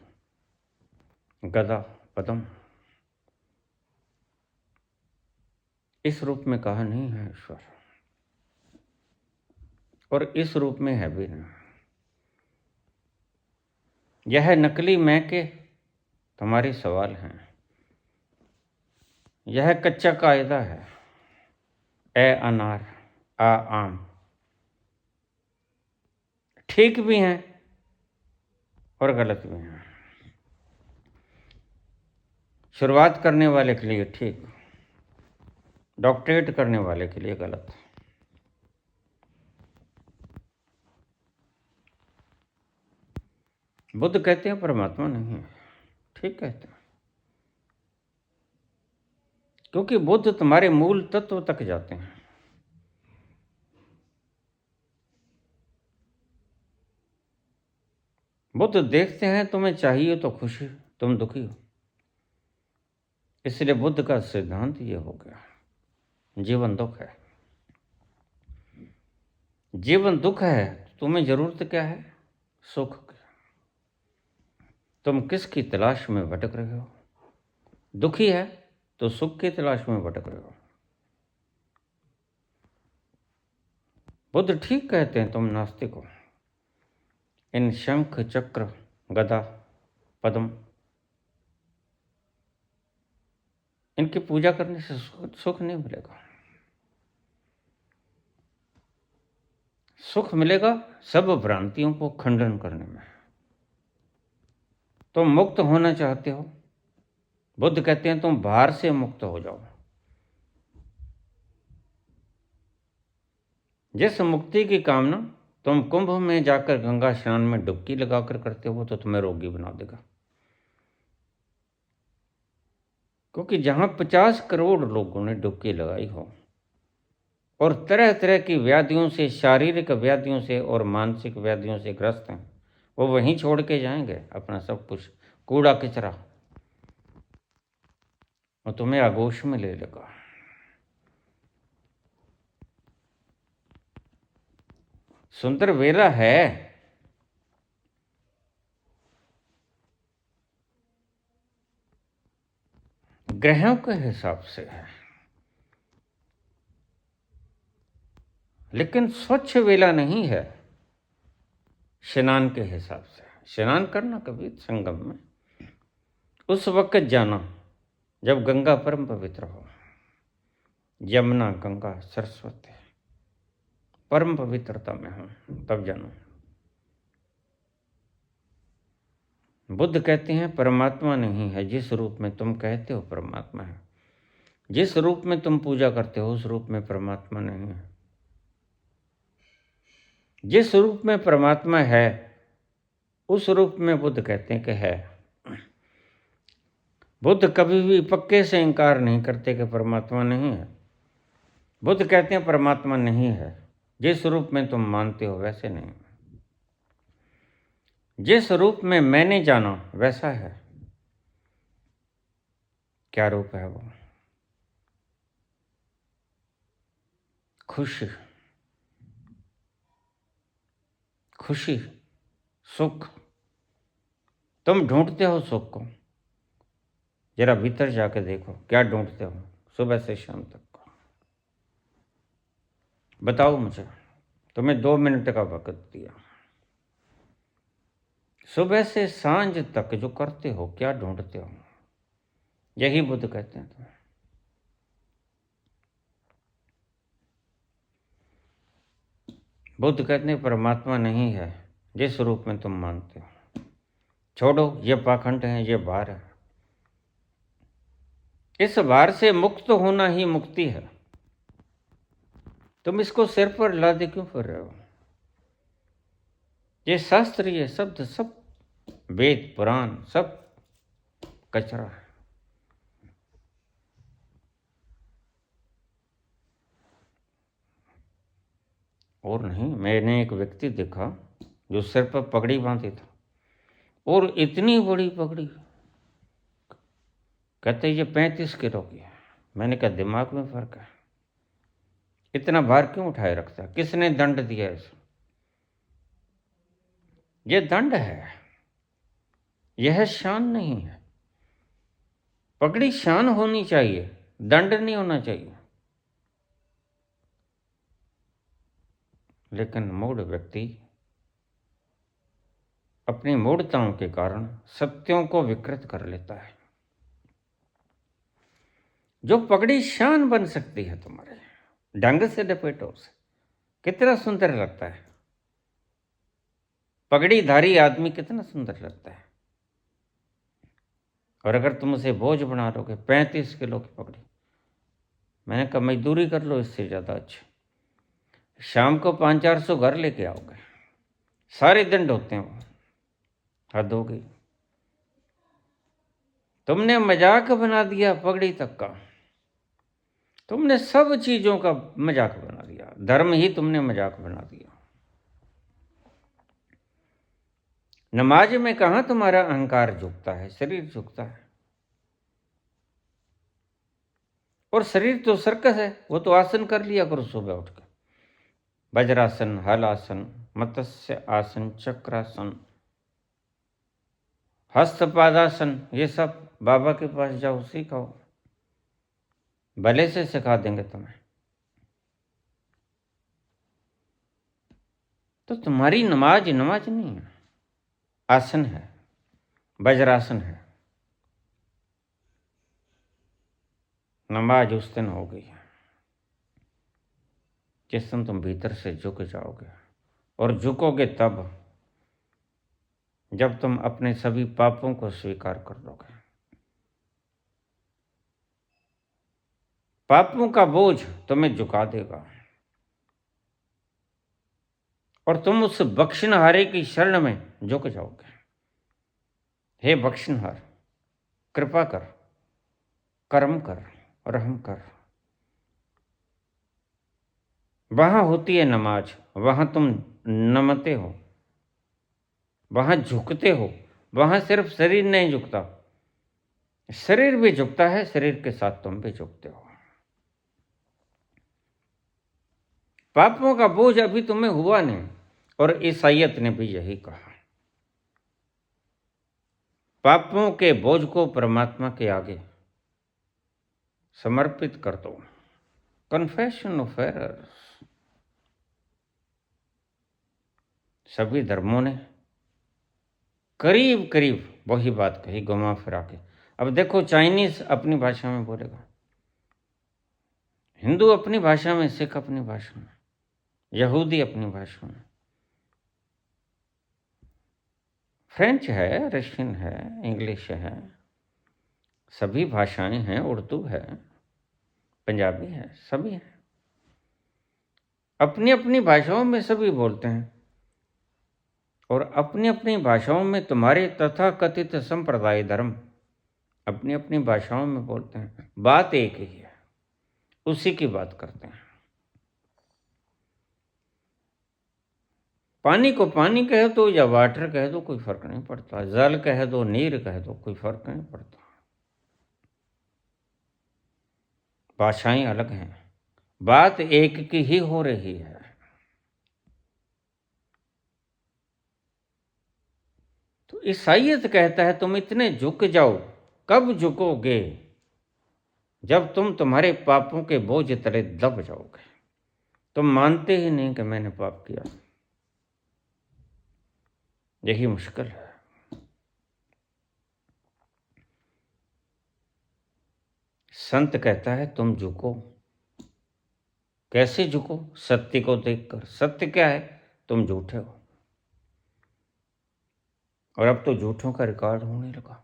गदा पद्म, इस रूप में कहा नहीं है ईश्वर, और इस रूप में है भी नहीं। यह नकली मैं के तुम्हारे सवाल हैं, यह कच्चा कायदा है, ए अनार आ आम, ठीक भी हैं और गलत भी हैं। शुरुआत करने वाले के लिए ठीक, डॉक्टरेट करने वाले के लिए गलत। बुद्ध कहते हैं परमात्मा नहीं है, ठीक कहते हैं, क्योंकि बुद्ध तुम्हारे मूल तत्व तक जाते हैं। बुद्ध देखते हैं तुम्हें चाहिए तो खुशी, तुम दुखी हो, इसलिए बुद्ध का सिद्धांत ये हो गया, जीवन दुख है। जीवन दुख है, तुम्हें जरूरत क्या है? सुख की। तुम किसकी तलाश में भटक रहे हो? दुखी है तो सुख की तलाश में भटक रहे हो। बुद्ध ठीक कहते हैं, तुम नास्तिक हो। इन शंख चक्र गदा पद्म, इनकी पूजा करने से सुख नहीं मिलेगा। सुख मिलेगा सब भ्रांतियों को खंडन करने में। तुम मुक्त होना चाहते हो, बुद्ध कहते हैं तुम भार से मुक्त हो जाओ। जिस मुक्ति की कामना तुम कुंभ में जाकर गंगा स्नान में डुबकी लगाकर करते हो, तो तुम्हें रोगी बना देगा। क्योंकि जहां 50 करोड़ लोगों ने डुबकी लगाई हो और तरह तरह की व्याधियों से, शारीरिक व्याधियों से और मानसिक व्याधियों से ग्रस्त हैं, वो वहीं छोड़ के जाएंगे अपना सब कुछ, कूड़ा कचरा, और तुम्हें आगोश में ले लेगा। सुंदर वेला है, ग्रहों के हिसाब से है, लेकिन स्वच्छ वेला नहीं है स्नान के हिसाब से। स्नान करना कभी संगम में, उस वक्त जाना जब गंगा परम पवित्र हो। यमुना गंगा सरस्वती परम पवित्रता में हो, तब जानो। बुद्ध कहते हैं परमात्मा नहीं है जिस रूप में तुम कहते हो परमात्मा है। जिस रूप में तुम पूजा करते हो उस रूप में परमात्मा नहीं है। जिस रूप में परमात्मा है उस रूप में बुद्ध कहते हैं कि है। बुद्ध कभी भी पक्के से इनकार नहीं करते कि परमात्मा नहीं है। बुद्ध कहते हैं परमात्मा नहीं है जिस रूप में तुम मानते हो वैसे नहीं, जिस रूप में मैंने जाना वैसा है। क्या रूप है वो? खुशी, खुशी, सुख। तुम ढूंढते हो सुख को, जरा भीतर जाके देखो क्या ढूंढते हो सुबह से शाम तक को। बताओ मुझे, तुम्हें 2 मिनट का वक्त दिया। सुबह से सांझ तक जो करते हो क्या ढूंढते हो? यही बुद्ध कहते हैं तुम्हें। बुद्ध कहते हैं परमात्मा नहीं है जिस रूप में तुम मानते हो। छोड़ो, ये पाखंड है, ये भार है। इस भार से मुक्त होना ही मुक्ति है। तुम इसको सिर पर लादे क्यों फिर रहे हो? ये शास्त्र, ये शब्द, सब वेद पुराण सब कचरा है। और नहीं, मैंने एक व्यक्ति देखा जो सिर पर पगड़ी बांधी था, और इतनी बड़ी पगड़ी, कहते ये 35 किलो की है। मैंने कहा दिमाग में फर्क है, इतना भार क्यों उठाए रखता है? किसने दंड दिया इसे? ये दंड है, यह शान नहीं है। पगड़ी शान होनी चाहिए, दंड नहीं होना चाहिए। लेकिन मूढ़ व्यक्ति अपनी मूढ़ताओं के कारण सत्यों को विकृत कर लेता है। जो पगड़ी शान बन सकती है तुम्हारे, ढंग से लपेटो उसे, कितना सुंदर लगता है। पगड़ीधारी आदमी कितना सुंदर लगता है। और अगर तुम उसे बोझ बना लोगे, 35 किलो की पगड़ी, मैंने कहा मजदूरी कर लो, इससे ज़्यादा अच्छा। शाम को 500-400 घर लेके आओगे, सारे दिन ढोते हैं वो, हद हो गई। तुमने मजाक बना दिया पगड़ी तक का, तुमने सब चीज़ों का मजाक बना दिया, धर्म ही तुमने मजाक बना दिया। नमाज में कहाँ तुम्हारा अहंकार झुकता है? शरीर झुकता है। और शरीर तो सर्कस है, वो तो आसन कर लिया करो सुबह उठ कर। वज्रासन, हलासन, मत्स्य आसन, चक्रासन, हस्तपादासन, ये सब बाबा के पास जाओ सीखो, भले से सिखा देंगे तुम्हें। तो तुम्हारी नमाज नमाज नहीं है, आसन है, वज्रासन है। नमाज उस दिन हो गई जिस दिन तुम भीतर से झुक जाओगे। और झुकोगे तब जब तुम अपने सभी पापों को स्वीकार कर लोगे। पापों का बोझ तुम्हें झुका देगा और तुम उस बख्शनहारे की शरण में झुक जाओगे। हे बख्शनहार, कृपा कर, कर्म कर, रहम कर। वहां होती है नमाज, वहां तुम नमते हो, वहां झुकते हो। वहां सिर्फ शरीर नहीं झुकता, शरीर भी झुकता है, शरीर के साथ तुम भी झुकते हो। पापों का बोझ अभी तुम्हें हुआ नहीं, और ईसाइयत ने भी यही कहा। पापों के बोझ को परमात्मा के आगे समर्पित कर दो। Confession of errors. सभी धर्मों ने करीब करीब वही बात कही, घुमा फिरा के। अब देखो, चाइनीज अपनी भाषा में बोलेगा, हिंदू अपनी भाषा में, सिख अपनी भाषा में, यहूदी अपनी भाषा में, फ्रेंच है, रशियन है, इंग्लिश है, सभी भाषाएं हैं, उर्दू है, पंजाबी है, सभी है। अपनी अपनी भाषाओं में सभी बोलते हैं, और अपनी अपनी भाषाओं में तुम्हारे तथाकथित संप्रदाय धर्म अपनी अपनी भाषाओं में बोलते हैं। बात एक ही है, उसी की बात करते हैं। पानी को पानी कह दो या वाटर कह दो, कोई फर्क नहीं पड़ता। जल कह दो, नीर कह दो, कोई फर्क नहीं पड़ता। भाषाएं अलग हैं, बात एक की ही हो रही है। तो ईसाइयत कहता है तुम इतने झुक जाओ। कब झुकोगे? जब तुम तुम्हारे पापों के बोझ तले दब जाओगे। तुम मानते ही नहीं कि मैंने पाप किया। यही मुश्किल है। संत कहता है तुम झुको। कैसे झुको? सत्य को देखकर। सत्य क्या है? तुम झूठे हो। और अब तो झूठों का रिकॉर्ड होने लगा।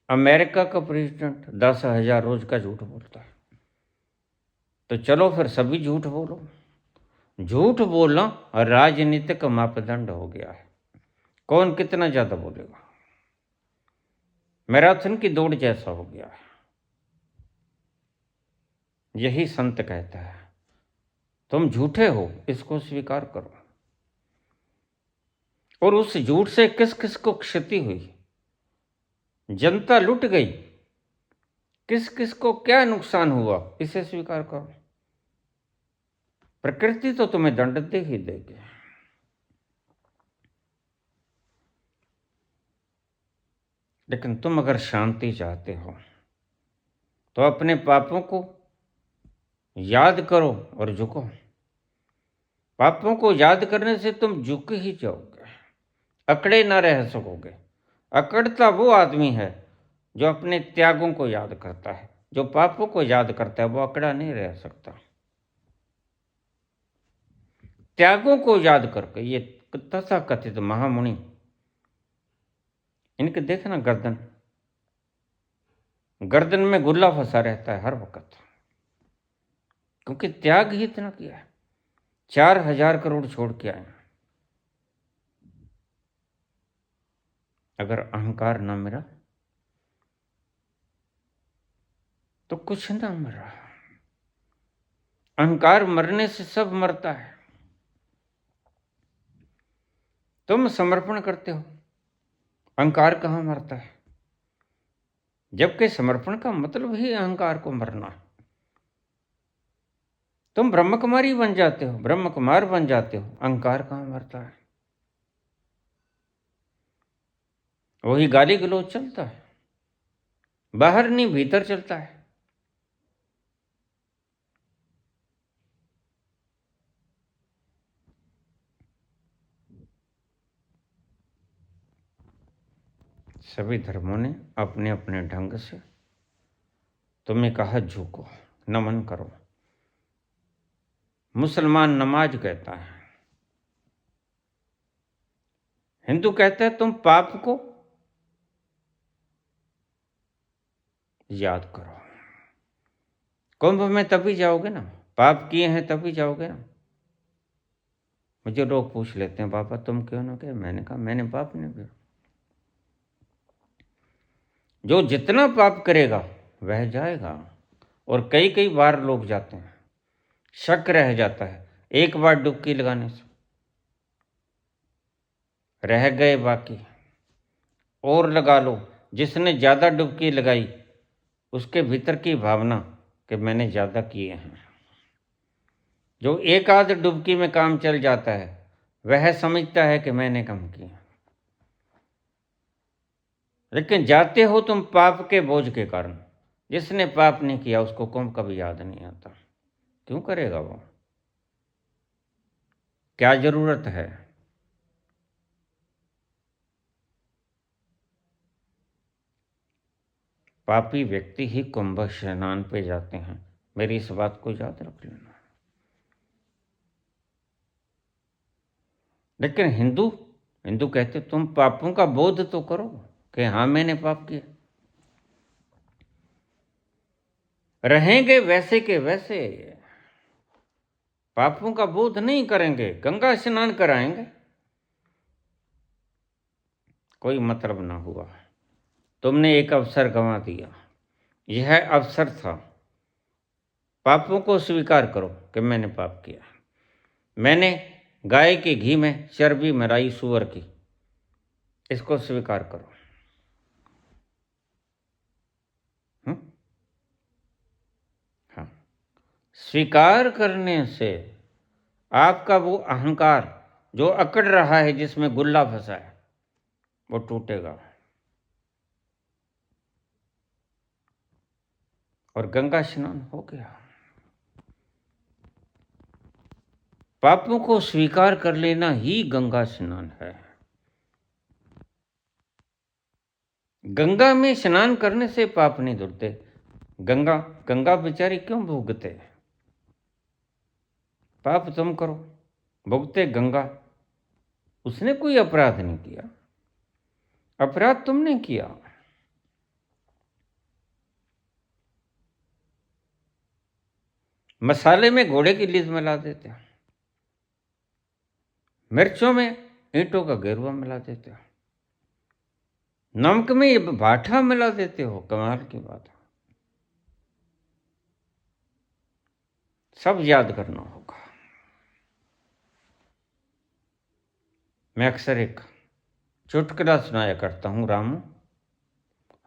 अमेरिका का प्रेसिडेंट 10,000 रोज का झूठ बोलता है। तो चलो फिर सभी झूठ बोलो। झूठ बोलना राजनीतिक मापदंड हो गया है। कौन कितना ज्यादा बोलेगा, मैराथन की दौड़ जैसा हो गया है। यही संत कहता है तुम झूठे हो, इसको स्वीकार करो। और उस झूठ से किस किस को क्षति हुई, जनता लुट गई, किस किस को क्या नुकसान हुआ, इसे स्वीकार करो। प्रकृति तो तुम्हें दंड दे ही देगी। लेकिन तुम अगर शांति चाहते हो तो अपने पापों को याद करो और झुको। पापों को याद करने से तुम झुक ही जाओगे, अकड़े ना रह सकोगे। अकड़ता वो आदमी है जो अपने त्यागों को याद करता है। जो पापों को याद करता है वो अकड़ा नहीं रह सकता। त्यागों को याद करके ये तथाकथित महामुनि, इनके देखना गर्दन गर्दन में गुल्ला फंसा रहता है हर वक्त, क्योंकि त्याग ही इतना किया है। 4,000 करोड़ छोड़ के आए। अगर अहंकार ना मिला तो कुछ ना मरा। अहंकार मरने से सब मरता है। तुम समर्पण करते हो, अहंकार कहां मरता है? जबकि समर्पण का मतलब ही अहंकार को मरना है। तुम ब्रह्म कुमारी बन जाते हो, ब्रह्म कुमार बन जाते हो, अहंकार कहां मरता है? वही गाली गलौज चलता है, बाहर नहीं भीतर चलता है। सभी धर्मों ने अपने अपने ढंग से तुम्हें कहा झुको, नमन करो। मुसलमान नमाज कहता है, हिंदू कहता है तुम पाप को याद करो। कुंभ में तभी जाओगे ना, पाप किए हैं तभी जाओगे ना। मुझे लोग पूछ लेते हैं बाबा तुम क्यों ना गए? मैंने कहा मैंने पाप नहीं किया। जो जितना पाप करेगा वह जाएगा। और कई कई बार लोग जाते हैं, शक रह जाता है। एक बार डुबकी लगाने से रह गए बाकी, और लगा लो। जिसने ज्यादा डुबकी लगाई उसके भीतर की भावना कि मैंने ज्यादा किए हैं। जो एक आध डुबकी में काम चल जाता है वह समझता है कि मैंने कम किया। लेकिन जाते हो तुम पाप के बोझ के कारण। जिसने पाप नहीं किया उसको कुंभ कभी याद नहीं आता। क्यों करेगा वो? क्या जरूरत है? पापी व्यक्ति ही कुंभ स्नान पे जाते हैं। मेरी इस बात को याद रख लेना। लेकिन हिंदू हिंदू कहते तुम पापों का बोध तो करो कि हाँ मैंने पाप किया। रहेंगे वैसे के वैसे, पापों का बोध नहीं करेंगे, गंगा स्नान कराएंगे, कोई मतलब ना हुआ। तुमने एक अवसर गंवा दिया। यह अवसर था। पापों को स्वीकार करो कि मैंने पाप किया। मैंने गाय के घी में चर्बी मिलाई सूअर की, इसको स्वीकार करो। हाँ, स्वीकार करने से आपका वो अहंकार जो अकड़ रहा है, जिसमें गुल्ला फंसा है, वो टूटेगा। और गंगा स्नान हो गया। पापों को स्वीकार कर लेना ही गंगा स्नान है। गंगा में स्नान करने से पाप नहीं धुलते। गंगा गंगा बेचारी क्यों भुगते? पाप तुम करो, भुगते गंगा। उसने कोई अपराध नहीं किया, अपराध तुमने किया। मसाले में घोड़े की लीद मिला देते हो, मिर्चों में ईंटों का गेरुआ मिला देते हो, नमक में ये भाठा मिला देते हो। कमाल की बात है। सब याद करना होगा। मैं अक्सर एक चुटकुला सुनाया करता हूं, रामू।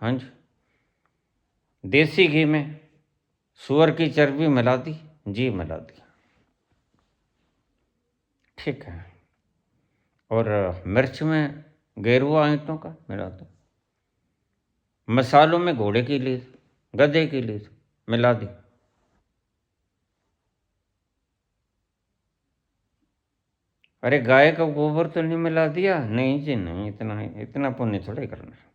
हाँ जी। देसी घी में सुअर की चर्बी मिला दी, जी मिला दी, ठीक है। और मिर्च में गेरुआ ईंटों का मिला दो, मसालों में घोड़े की लीद, गधे की लीद मिला दी। अरे गाय का गोबर तो नहीं मिला दिया? नहीं जी नहीं, इतना इतना पुण्य थोड़े करना है।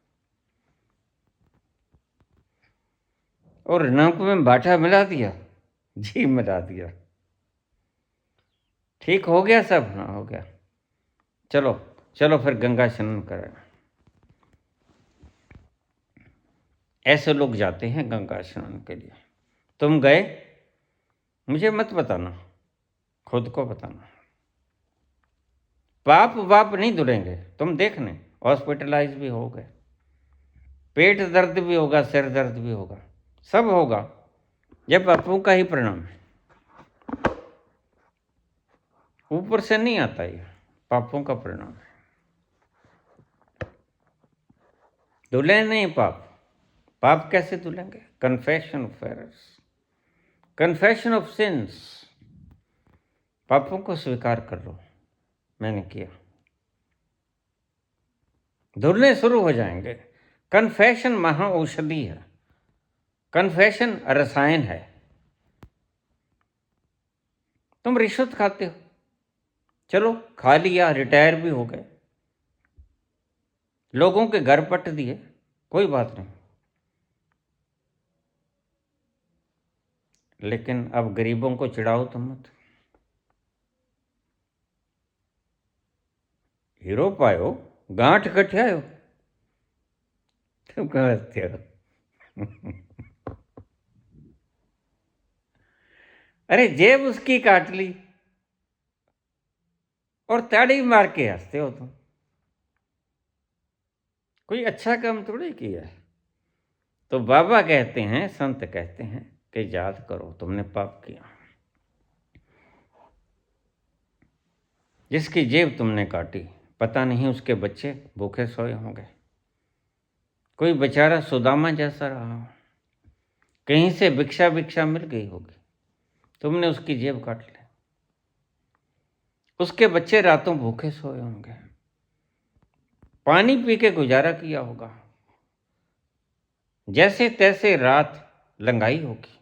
और नमक में बाटा मिला दिया, जी मिला दिया, ठीक हो गया सब? हाँ हो गया। चलो चलो फिर गंगा स्नान करें। ऐसे लोग जाते हैं गंगा स्नान के लिए। तुम गए? मुझे मत बताना, खुद को बताना। पाप वाप नहीं धुलेंगे, तुम देखने हॉस्पिटलाइज भी हो गए, पेट दर्द भी होगा, सिर दर्द भी होगा, सब होगा। जब पापों का ही परिणाम है, ऊपर से नहीं आता, ये पापों का परिणाम है। धुले नहीं पाप। पाप कैसे धुलेंगे? Confession of errors, confession of sins. पापों को स्वीकार कर लो, मैंने किया, धुलने शुरू हो जाएंगे। कन्फेशन महा औषधि है, कन्फेशन रसायन है। तुम रिश्वत खाते हो, चलो खा लिया, रिटायर भी हो गए, लोगों के घर पट दिए, कोई बात नहीं। लेकिन अब गरीबों को चिढ़ाओ तुम मत। हीरो पायो, गांठ कठियायो, तुम कहाँ हंसते हो? अरे जेब उसकी काट ली और ताड़ी मार के हंसते हो तुम। कोई अच्छा काम थोड़ी किया है। तो बाबा कहते हैं, संत कहते हैं कि याद करो तुमने पाप किया। जिसकी जेब तुमने काटी, पता नहीं उसके बच्चे भूखे सोए होंगे। कोई बेचारा सुदामा जैसा रहा हो, कहीं से भिक्षा भिक्षा मिल गई होगी, तुमने उसकी जेब काट ली। उसके बच्चे रातों भूखे सोए होंगे, पानी पी के गुजारा किया होगा, जैसे तैसे रात लंगाई होगी,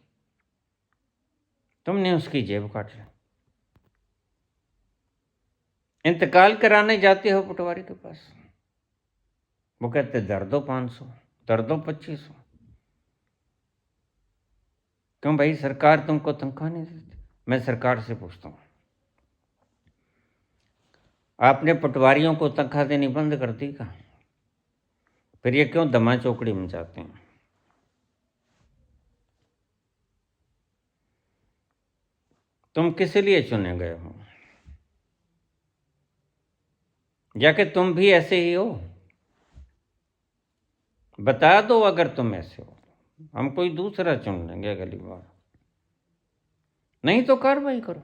तुमने उसकी जेब काट ली। इंतकाल कराने जाते हो पटवारी के पास, वो कहते दर दो 500, दर दो 2500। क्यों भाई, सरकार तुमको तनख्वाह नहीं देती? मैं सरकार से पूछता हूँ, आपने पटवारियों को तनख्वाह देनी बंद कर दी क्या? फिर ये क्यों दमा चौकड़ी में जाते हैं? तुम किस लिए चुने गए हो? या कि तुम भी ऐसे ही हो? बता दो अगर तुम ऐसे हो, हम कोई दूसरा चुन लेंगे अगली बार, नहीं तो कार्रवाई करो।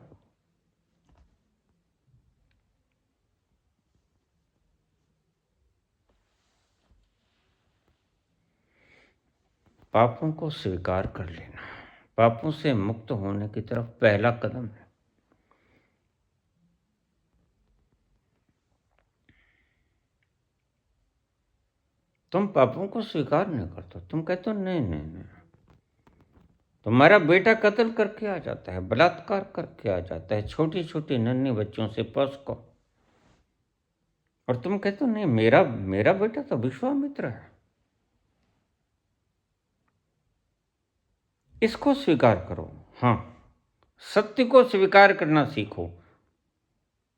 पापों को स्वीकार कर लेना, पापों से मुक्त होने की तरफ पहला कदम है। तुम पापों को स्वीकार नहीं करते, तुम कहते हो नहीं नहीं नहीं, तुम्हारा बेटा कत्ल करके आ जाता है, बलात्कार करके आ जाता है, छोटी छोटी नन्ही बच्चों से पस को, और तुम कहते हो नहीं, मेरा मेरा बेटा तो विश्वामित्र है। इसको स्वीकार करो। हाँ, सत्य को स्वीकार करना सीखो।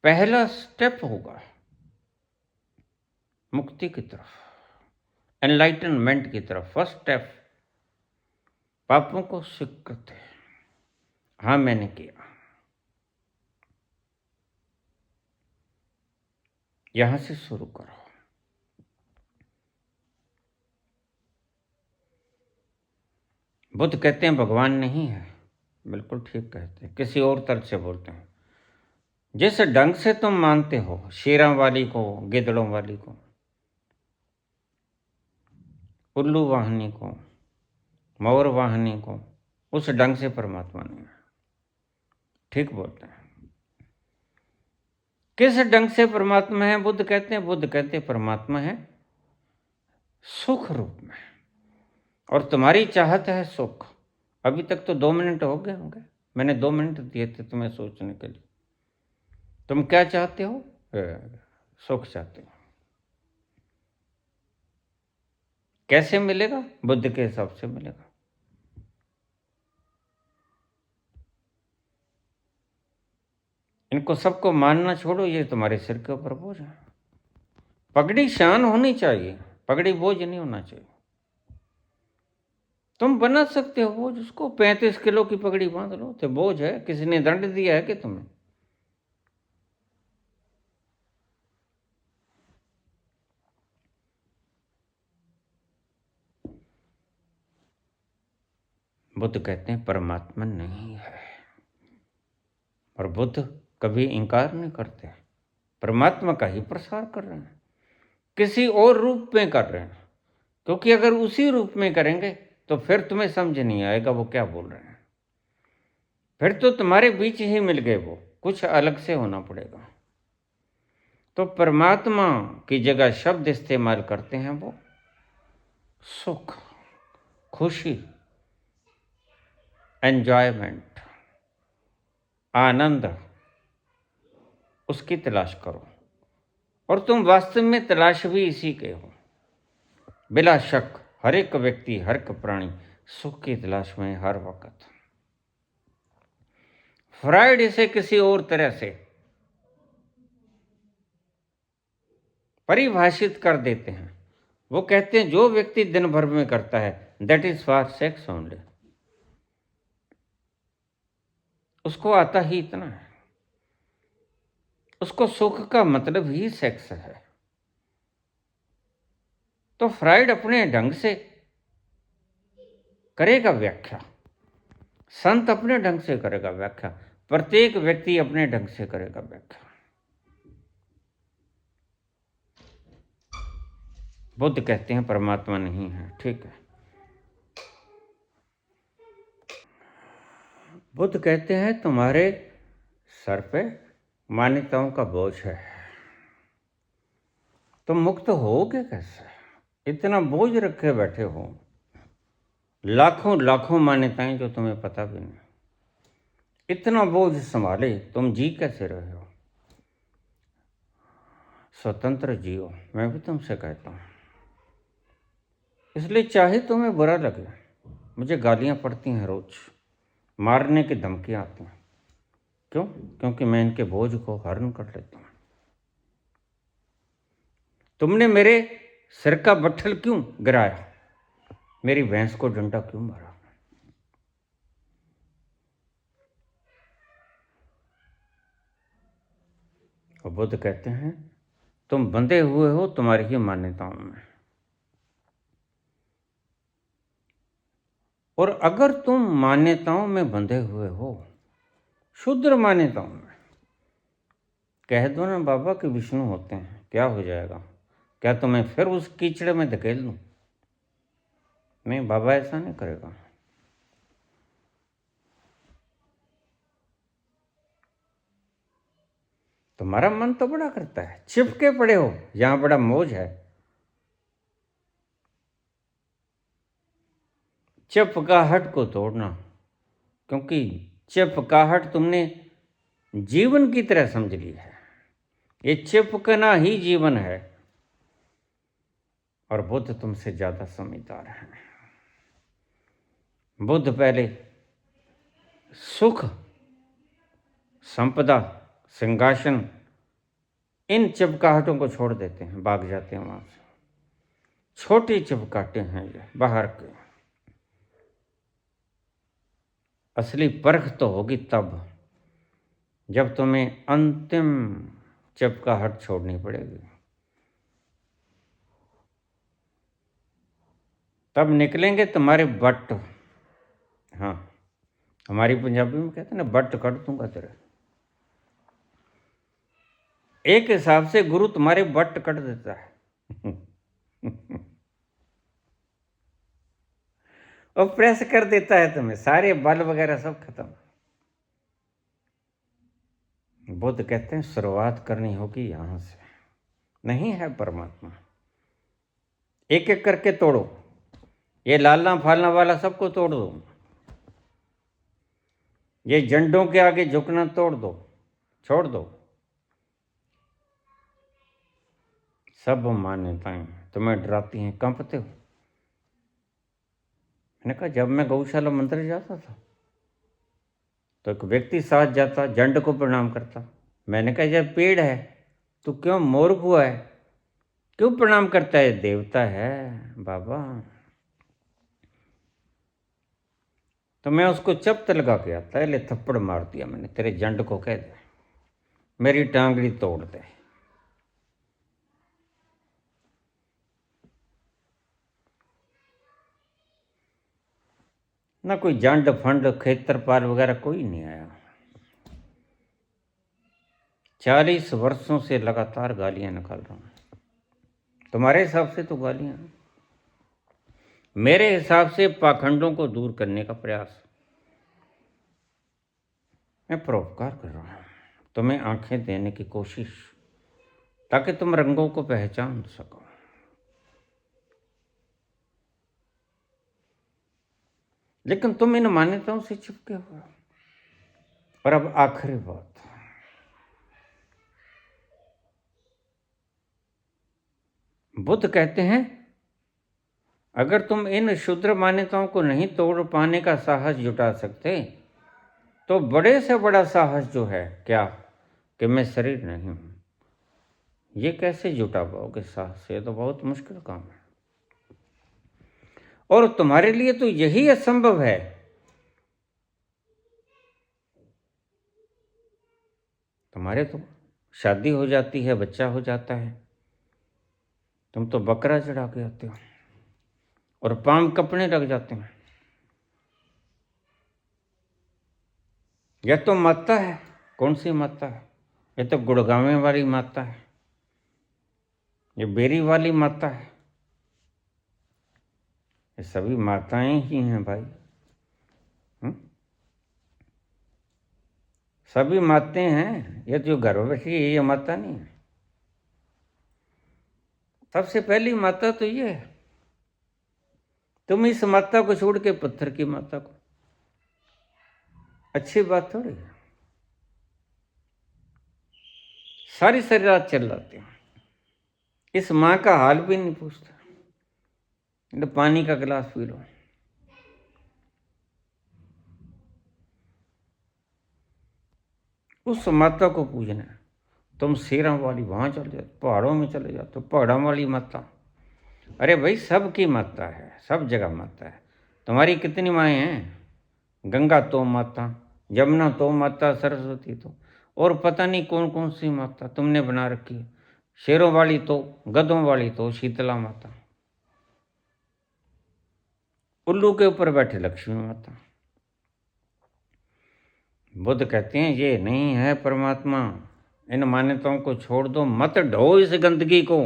पहला स्टेप होगा मुक्ति की तरफ, एनलाइटनमेंट की तरफ। फर्स्ट स्टेप पापों को स्वीकृत है। हाँ, मैंने किया। यहां से शुरू करो। बुद्ध कहते हैं भगवान नहीं है, बिल्कुल ठीक कहते हैं, किसी और तरह से बोलते हैं। जिस ढंग से तुम मानते हो शेरों वाली को, गिदड़ों वाली को, उल्लू वाहनी को, मोर वाहनी को, उस ढंग से परमात्मा नहीं है। ठीक बोलते हैं। किस ढंग से परमात्मा है? बुद्ध कहते हैं परमात्मा है सुख रूप में, और तुम्हारी चाहत है सुख। अभी तक तो 2 मिनट हो गए होंगे, मैंने 2 मिनट दिए थे तुम्हें सोचने के लिए। तुम क्या चाहते हो? सुख चाहते हो। कैसे मिलेगा? बुद्ध के हिसाब से मिलेगा। इनको सबको मानना छोड़ो, ये तुम्हारे सिर के ऊपर बोझ है। पगड़ी शान होनी चाहिए, पगड़ी बोझ नहीं होना चाहिए। तुम बना सकते हो बोझ, उसको 35 किलो की पगड़ी बांध लो, तो बोझ है। किसी ने दंड दिया है कि तुम्हें? बुद्ध कहते हैं परमात्मा नहीं है, और बुद्ध कभी इंकार नहीं करते, परमात्मा का ही प्रसार कर रहे हैं, किसी और रूप में कर रहे हैं। क्योंकि अगर उसी रूप में करेंगे तो फिर तुम्हें समझ नहीं आएगा वो क्या बोल रहे हैं। फिर तो तुम्हारे बीच ही मिल गए, वो कुछ अलग से होना पड़ेगा। तो परमात्मा की जगह शब्द इस्तेमाल करते हैं वो सुख, खुशी, एंजॉयमेंट, आनंद, उसकी तलाश करो। और तुम वास्तव में तलाश भी इसी के हो। बिला शक हर एक व्यक्ति, हर एक प्राणी सुख की तलाश में हर वक्त। फ्राइड इसे किसी और तरह से परिभाषित कर देते हैं। वो कहते हैं जो व्यक्ति दिन भर में करता है that is for sex only, उसको आता ही इतना है, उसको सुख का मतलब ही सेक्स है। तो फ्राइड अपने ढंग से करेगा व्याख्या, संत अपने ढंग से करेगा व्याख्या, प्रत्येक व्यक्ति अपने ढंग से करेगा व्याख्या। बुद्ध कहते हैं परमात्मा नहीं है, ठीक है। बुद्ध कहते हैं तुम्हारे सर पे मान्यताओं का बोझ है, तुम मुक्त होगे कैसे? इतना बोझ रखे बैठे हो, लाखों लाखों मान्यताएं जो तुम्हें पता भी नहीं। इतना बोझ संभाले तुम जी कैसे रहे हो? स्वतंत्र जियो, मैं भी तुमसे कहता हूं। इसलिए चाहे तुम्हें बुरा लगे, मुझे गालियां पड़ती हैं रोज, मारने की धमकियां आती हैं। क्यों? क्योंकि मैं इनके बोझ को हरण कर लेता हूं। तुमने मेरे सिर का बट्ठल क्यों गिराया? मेरी भैंस को डंडा क्यों मारा? और बुद्ध कहते हैं तुम बंधे हुए हो तुम्हारी ही मान्यताओं में। और अगर तुम मान्यताओं में बंधे हुए हो, शुद्र मान्यताओं में, कह दो ना बाबा कि विष्णु होते हैं, क्या हो जाएगा? क्या तुम्हें फिर उस कीचड़े में धकेल दूं? नहीं, बाबा ऐसा नहीं करेगा। तुम्हारा मन तो बड़ा करता है, चिपके पड़े हो जहां बड़ा मौज है। चिपकाहट को तोड़ना, क्योंकि चिपकाहट तुमने जीवन की तरह समझ ली है। ये चिपकना ही जीवन है। और बुद्ध तुमसे ज्यादा समझदार है। बुद्ध पहले सुख, संपदा, सिंहासन, इन चिपकाहटों को छोड़ देते हैं, भाग जाते हैं वहां से। छोटी चिपकाहटें हैं ये बाहर के। असली परख तो होगी तब जब तुम्हें अंतिम चिपकाहट छोड़नी पड़ेगी। तब निकलेंगे तुम्हारे बट। हाँ, हमारी पंजाबी में कहते हैं ना, बट कट दूंगा तेरे। एक हिसाब से गुरु तुम्हारे बट कट देता है और प्रेस कर देता है तुम्हें, सारे बल वगैरह सब खत्म। बुद्ध कहते हैं शुरुआत करनी होगी यहां से। नहीं है परमात्मा, एक एक करके तोड़ो। ये लालना फालना वाला सबको तोड़ दो। ये झंडों के आगे झुकना तोड़ दो, छोड़ दो। सब मान्यताएं तुम्हें डराती हैं, कंपते हो। मैंने कहा जब मैं गौशाला मंदिर जाता था तो एक व्यक्ति साथ जाता, झंड को प्रणाम करता। मैंने कहा जब पेड़ है तो क्यों मूर्ख हुआ है, क्यों प्रणाम करता है? देवता है बाबा। तो मैं उसको चप्त लगा के आता है, ले थप्पड़ मार दिया मैंने, तेरे झंड को कह दे मेरी टांगड़ी तोड़ दे। ना कोई जंड फंड खेतरपाल वगैरह कोई नहीं आया। 40 वर्षों से लगातार गालियां निकाल रहा हूं। तुम्हारे हिसाब से तो गालियां, मेरे हिसाब से पाखंडों को दूर करने का प्रयास। मैं परोपकार कर रहा हूं, तुम्हें आंखें देने की कोशिश, ताकि तुम रंगों को पहचान सको। लेकिन तुम इन मान्यताओं से चिपके हो। और अब आखिरी बात, बुद्ध कहते हैं अगर तुम इन क्षुद्र मान्यताओं को नहीं तोड़ पाने का साहस जुटा सकते तो बड़े से बड़ा साहस जो है क्या, कि मैं शरीर नहीं हूं, ये कैसे जुटा पाओगे साहस? ये तो बहुत मुश्किल काम है। और तुम्हारे लिए तो यही असंभव है। तुम्हारे तो शादी हो जाती है, बच्चा हो जाता है, तुम तो बकरा चढ़ा के आते हो और पांव कपने लग जाते हैं। यह तो माता है। कौन सी माता है? ये तो गुड़गांवे वाली माता है, ये बेरी वाली माता है। ये सभी माताएं ही हैं भाई। सभी माताएं हैं। ये जो घर में बैठी है ये माता नहीं है। सबसे पहली माता तो ये है। तुम इस माता को छोड़ के पत्थर की माता को, अच्छी बात थोड़ी है। सारी सारी रात चल जाते हैं, इस माँ का हाल भी नहीं पूछता। तो पानी का गिलास पी लो। उस माता को पूजना है। तुम शेरा वाली वहां चले जाते, पहाड़ों में चले जाते, पहाड़ों वाली माता। अरे भाई सबकी माता है, सब जगह माता है। तुम्हारी कितनी माएँ हैं? गंगा तो माता, यमुना तो माता, सरस्वती तो, और पता नहीं कौन कौन सी माता तुमने बना रखी है। शेरों वाली तो, गधों वाली तो शीतला माता, उल्लू के ऊपर बैठे लक्ष्मी माता। बुद्ध कहते हैं ये नहीं है परमात्मा। इन मान्यताओं को छोड़ दो, मत ढो इस गंदगी को।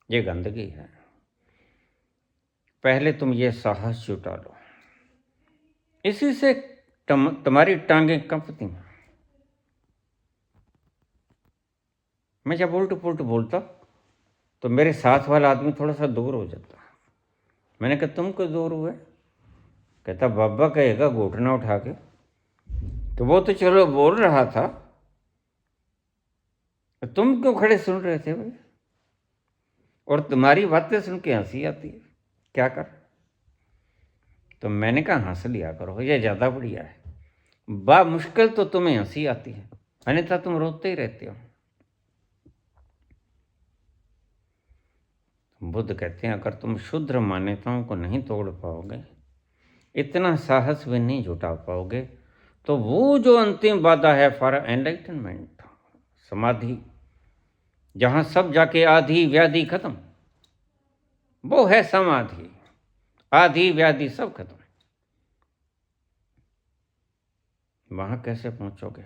ये गंदगी है। पहले तुम ये साहस जुटा लो। इसी से तुम्हारी टांगें कंपती हैं। मैं जब उल्ट पुल्ट बोलता तो मेरे साथ वाला आदमी थोड़ा सा दूर हो जाता। मैंने कहा तुम क्यों दूर हुए? कहता बाबा कहेगा घुटना उठा के कि वो तो चलो बोल रहा था, तुम क्यों खड़े सुन रहे थे भाई? और तुम्हारी बातें सुन के हंसी आती है, क्या कर? तो मैंने कहा हंस लिया करो, ये ज़्यादा बढ़िया है। बा मुश्किल तो तुम्हें हंसी आती है, अन्यथा तुम रोते ही रहते हो। बुद्ध कहते हैं अगर तुम शुद्र मान्यताओं को नहीं तोड़ पाओगे, इतना साहस भी नहीं जुटा पाओगे, तो वो जो अंतिम बाधा है फॉर एनलाइटनमेंट, समाधि, जहां सब जाके आधि व्याधि खत्म, वो है समाधि। आधि व्याधि सब खत्म। वहां कैसे पहुंचोगे?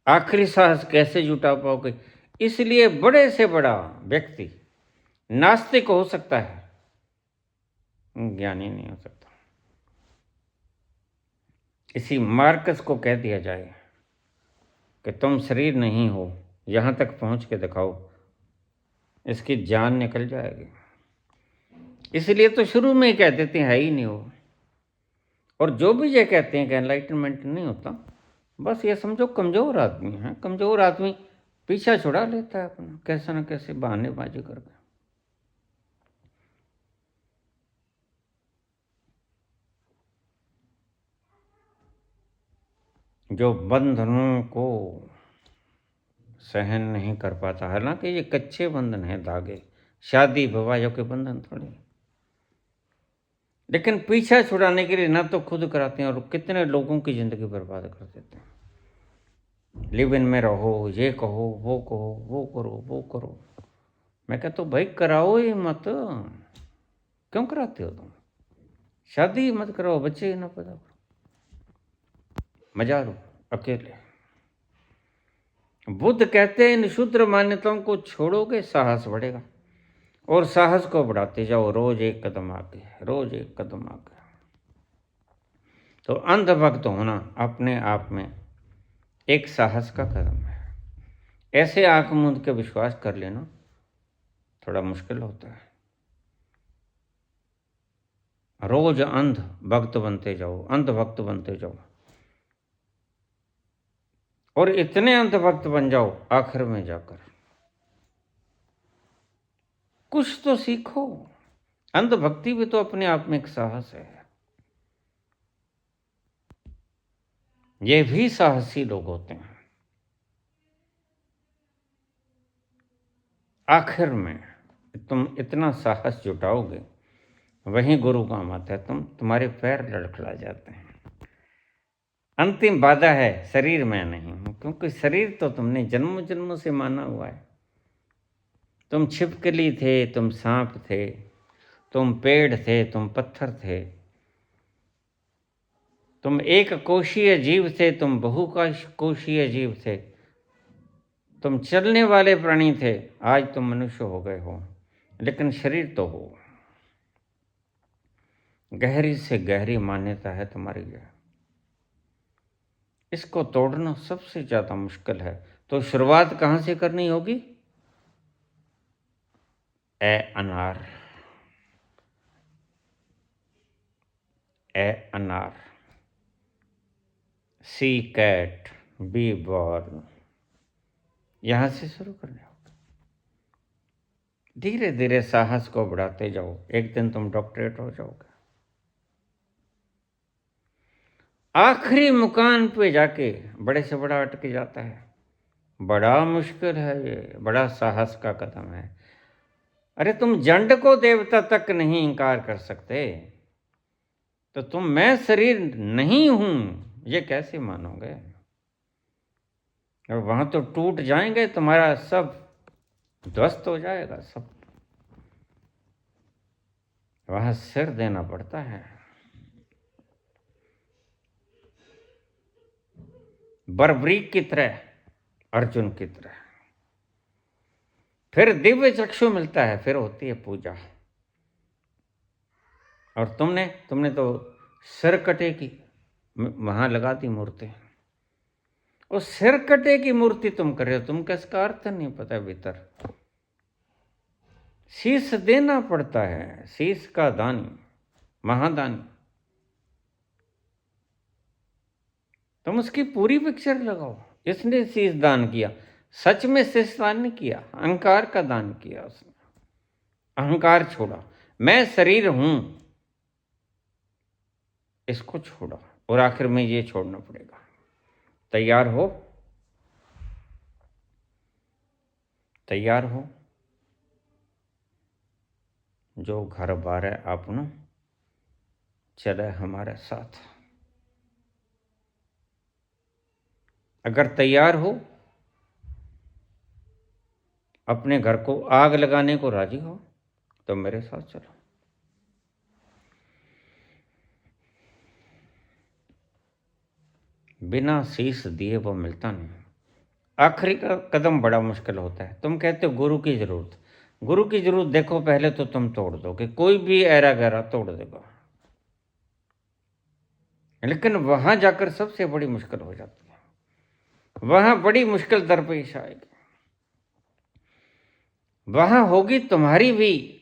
आखिरी साहस कैसे जुटा पाओगे? इसलिए बड़े से बड़ा व्यक्ति नास्तिक हो सकता है, ज्ञानी नहीं हो सकता। इसी मार्कस को कह दिया जाए कि तुम शरीर नहीं हो, यहां तक पहुंच के दिखाओ, इसकी जान निकल जाएगी। इसलिए तो शुरू में ही कह देते हैं ही नहीं हो। और जो भी ये कहते हैं कि एनलाइटनमेंट नहीं होता, बस ये समझो कमज़ोर आदमी है। कमज़ोर आदमी पीछा छुड़ा लेता है अपना, कैसे न कैसे बहानेबाजी करके। जो बंधनों को सहन नहीं कर पाता, हालांकि ये कच्चे बंधन है, धागे, शादी विवाह के बंधन थोड़ी, लेकिन पीछा छुड़ाने के लिए ना तो खुद कराते हैं और कितने लोगों की जिंदगी बर्बाद कर देते हैं। लिव इन में रहो, ये कहो, वो कहो, वो करो, वो करो। मैं कहता हूँ भाई कराओ ही मत, क्यों कराते हो तुम? शादी मत कराओ, बच्चे ना पैदा करो, मजा लो अकेले। बुद्ध कहते हैं इन शुद्र मान्यताओं को छोड़ोगे, साहस बढ़ेगा, और साहस को बढ़ाते जाओ, रोज एक कदम आगे, रोज एक कदम आगे। तो अंधभक्त होना अपने आप में एक साहस का कदम है। ऐसे आंख मूंद के विश्वास कर लेना थोड़ा मुश्किल होता है। रोज अंध भक्त बनते जाओ, अंधभक्त बनते जाओ, और इतने अंधभक्त बन जाओ आखिर में जाकर कुछ तो सीखो। अंधभक्ति भी तो अपने आप में एक साहस है। ये भी साहसी लोग होते हैं। आखिर में तुम इतना साहस जुटाओगे, वहीं गुरु काम आता है, तुम्हारे पैर लड़खड़ा जाते हैं। अंतिम बाधा है शरीर में नहीं हूं, क्योंकि शरीर तो तुमने जन्म जन्म से माना हुआ है। तुम छिपकली थे, तुम सांप थे, तुम पेड़ थे, तुम पत्थर थे, तुम एक कोशीय जीव थे, तुम बहुकोशीय जीव थे, तुम चलने वाले प्राणी थे, आज तुम मनुष्य हो गए हो, लेकिन शरीर तो हो। गहरी से गहरी मान्यता है तुम्हारी यह। इसको तोड़ना सबसे ज्यादा मुश्किल है। तो शुरुआत कहां से करनी होगी? ए अनार, ए अनार, सी कैट, बी बॉर्न, यहां से शुरू करने होगा। धीरे धीरे साहस को बढ़ाते जाओ, एक दिन तुम डॉक्टरेट हो जाओगे। आखिरी मुकाम पे जाके बड़े से बड़ा अटक जाता है। बड़ा मुश्किल है ये, बड़ा साहस का कदम है। अरे तुम जंड को देवता तक नहीं इनकार कर सकते, तो तुम मैं शरीर नहीं हूं ये कैसे मानोगे? और वहां तो टूट जाएंगे, तुम्हारा सब ध्वस्त हो जाएगा सब। वहां सिर देना पड़ता है। बर्बरीक की तरह, अर्जुन की तरह। फिर दिव्य चक्षु मिलता है, फिर होती है पूजा। और तुमने तो सिर कटे की वहां लगा दी मूर्ति। और सिर कटे की मूर्ति तुम कर रहे हो, तुमको इसका अर्थ नहीं पता। भीतर शीश देना पड़ता है, शीश का दानी, महादानी। तुम उसकी पूरी पिक्चर लगाओ। इसने शीश दान किया, सच में शीश दान नहीं किया, अहंकार का दान किया उसने। अहंकार छोड़ा, मैं शरीर हूं, इसको छोड़ा, और आखिर में ये छोड़ना पड़ेगा। तैयार हो? तैयार हो? जो घर बारे आपनो चले हमारे साथ। अगर तैयार हो, अपने घर को आग लगाने को राजी हो, तो मेरे साथ चलो। बिना शीश दिए वो मिलता नहीं। आखिरी का कदम बड़ा मुश्किल होता है। तुम कहते हो गुरु की जरूरत, गुरु की जरूरत देखो पहले तो तुम तोड़ दोगे, कोई भी ऐरा गहरा तोड़ देगा, लेकिन वहां जाकर सबसे बड़ी मुश्किल हो जाती है। वहां बड़ी मुश्किल दरपेश आएगी, वहां होगी तुम्हारी भी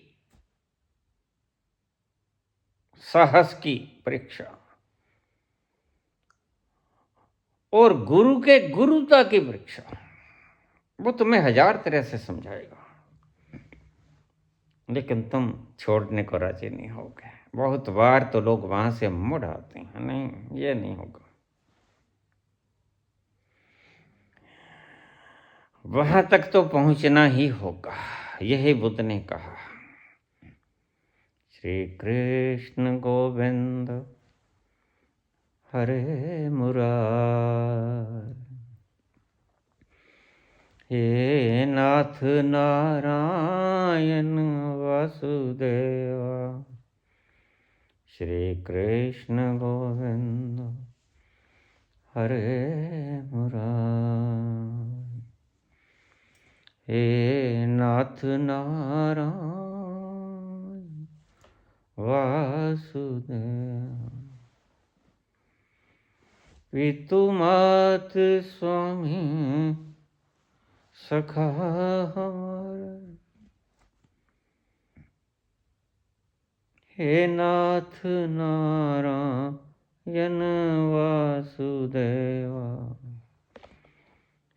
साहस की परीक्षा, और गुरु के गुरुता की परीक्षा। वो तुम्हें हजार तरह से समझाएगा, लेकिन तुम छोड़ने को राजी नहीं होगे। बहुत बार तो लोग वहां से मुड़ आते हैं, नहीं ये नहीं होगा। वहां तक तो पहुंचना ही होगा। यही बुद्ध ने कहा, श्री कृष्ण गोविंद हरे मुरार, हे नाथ नारायण वासुदेवा, श्री कृष्ण गोविंद हरे मुरार, हे नाथ नारायण वासुदेव। पितु मात स्वामी सखा हमारा, हे नाथ नारायण वासुदेवा,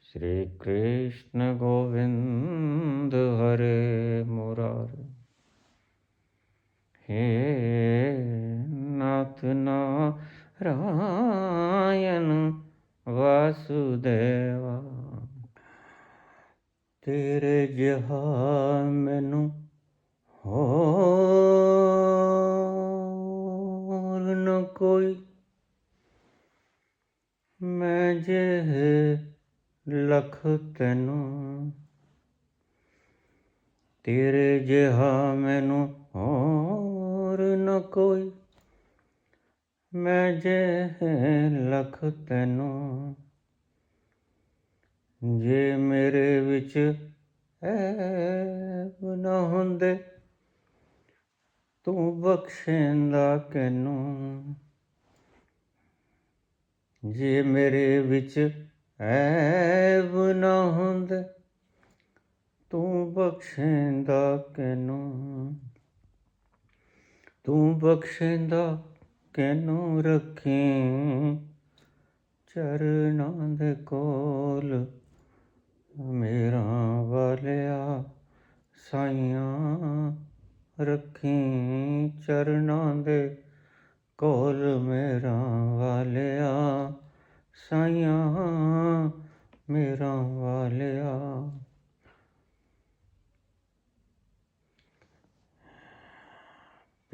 श्री कृष्ण गोविंद हरे मुरारी, हे नाथ नारायण वासुदेवा। तेरे जिहा मैनू होर न कोई, मैं जे लख तैनू, तेरे जिहा मैनू होर न कोई, मैं जे लख तैनू, जे मेरे विच ऐब न हुंदे, तू बख्शेंदा कैनू, जे मेरे विच ऐब न हुंदे, तू बख्शेंदा कैनू, तू बख्शेंदा कैनू, रखें चरनां दे कोल मेरा वालिया साइयां, रखें चरनां दे कोल मेरा वालिया साइयां, मेरा वालिया।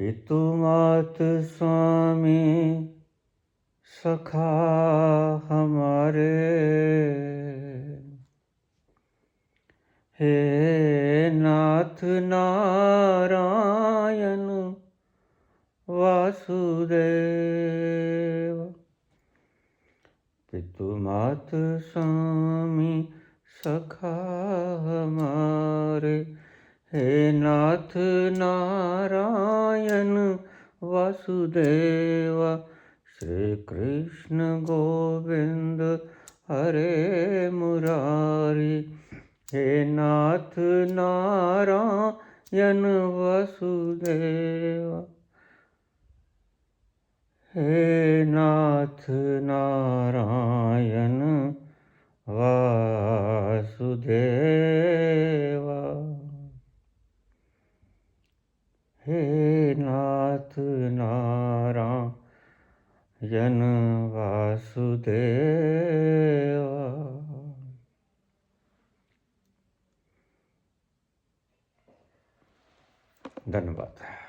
पितु मात स्वामी सखा हमारे, हे नाथ नारायण वासुदेव। पितु मात स्वामी सखा हमारे, हे नाथ नारायण वासुदेव, श्री कृष्ण गोविंद हरे मुरारी। हे नाथ नारायण वसुदेव, हे नाथ नारायण वासुदेव, हे नाथ नारायण वासुदेव। धन्यवाद।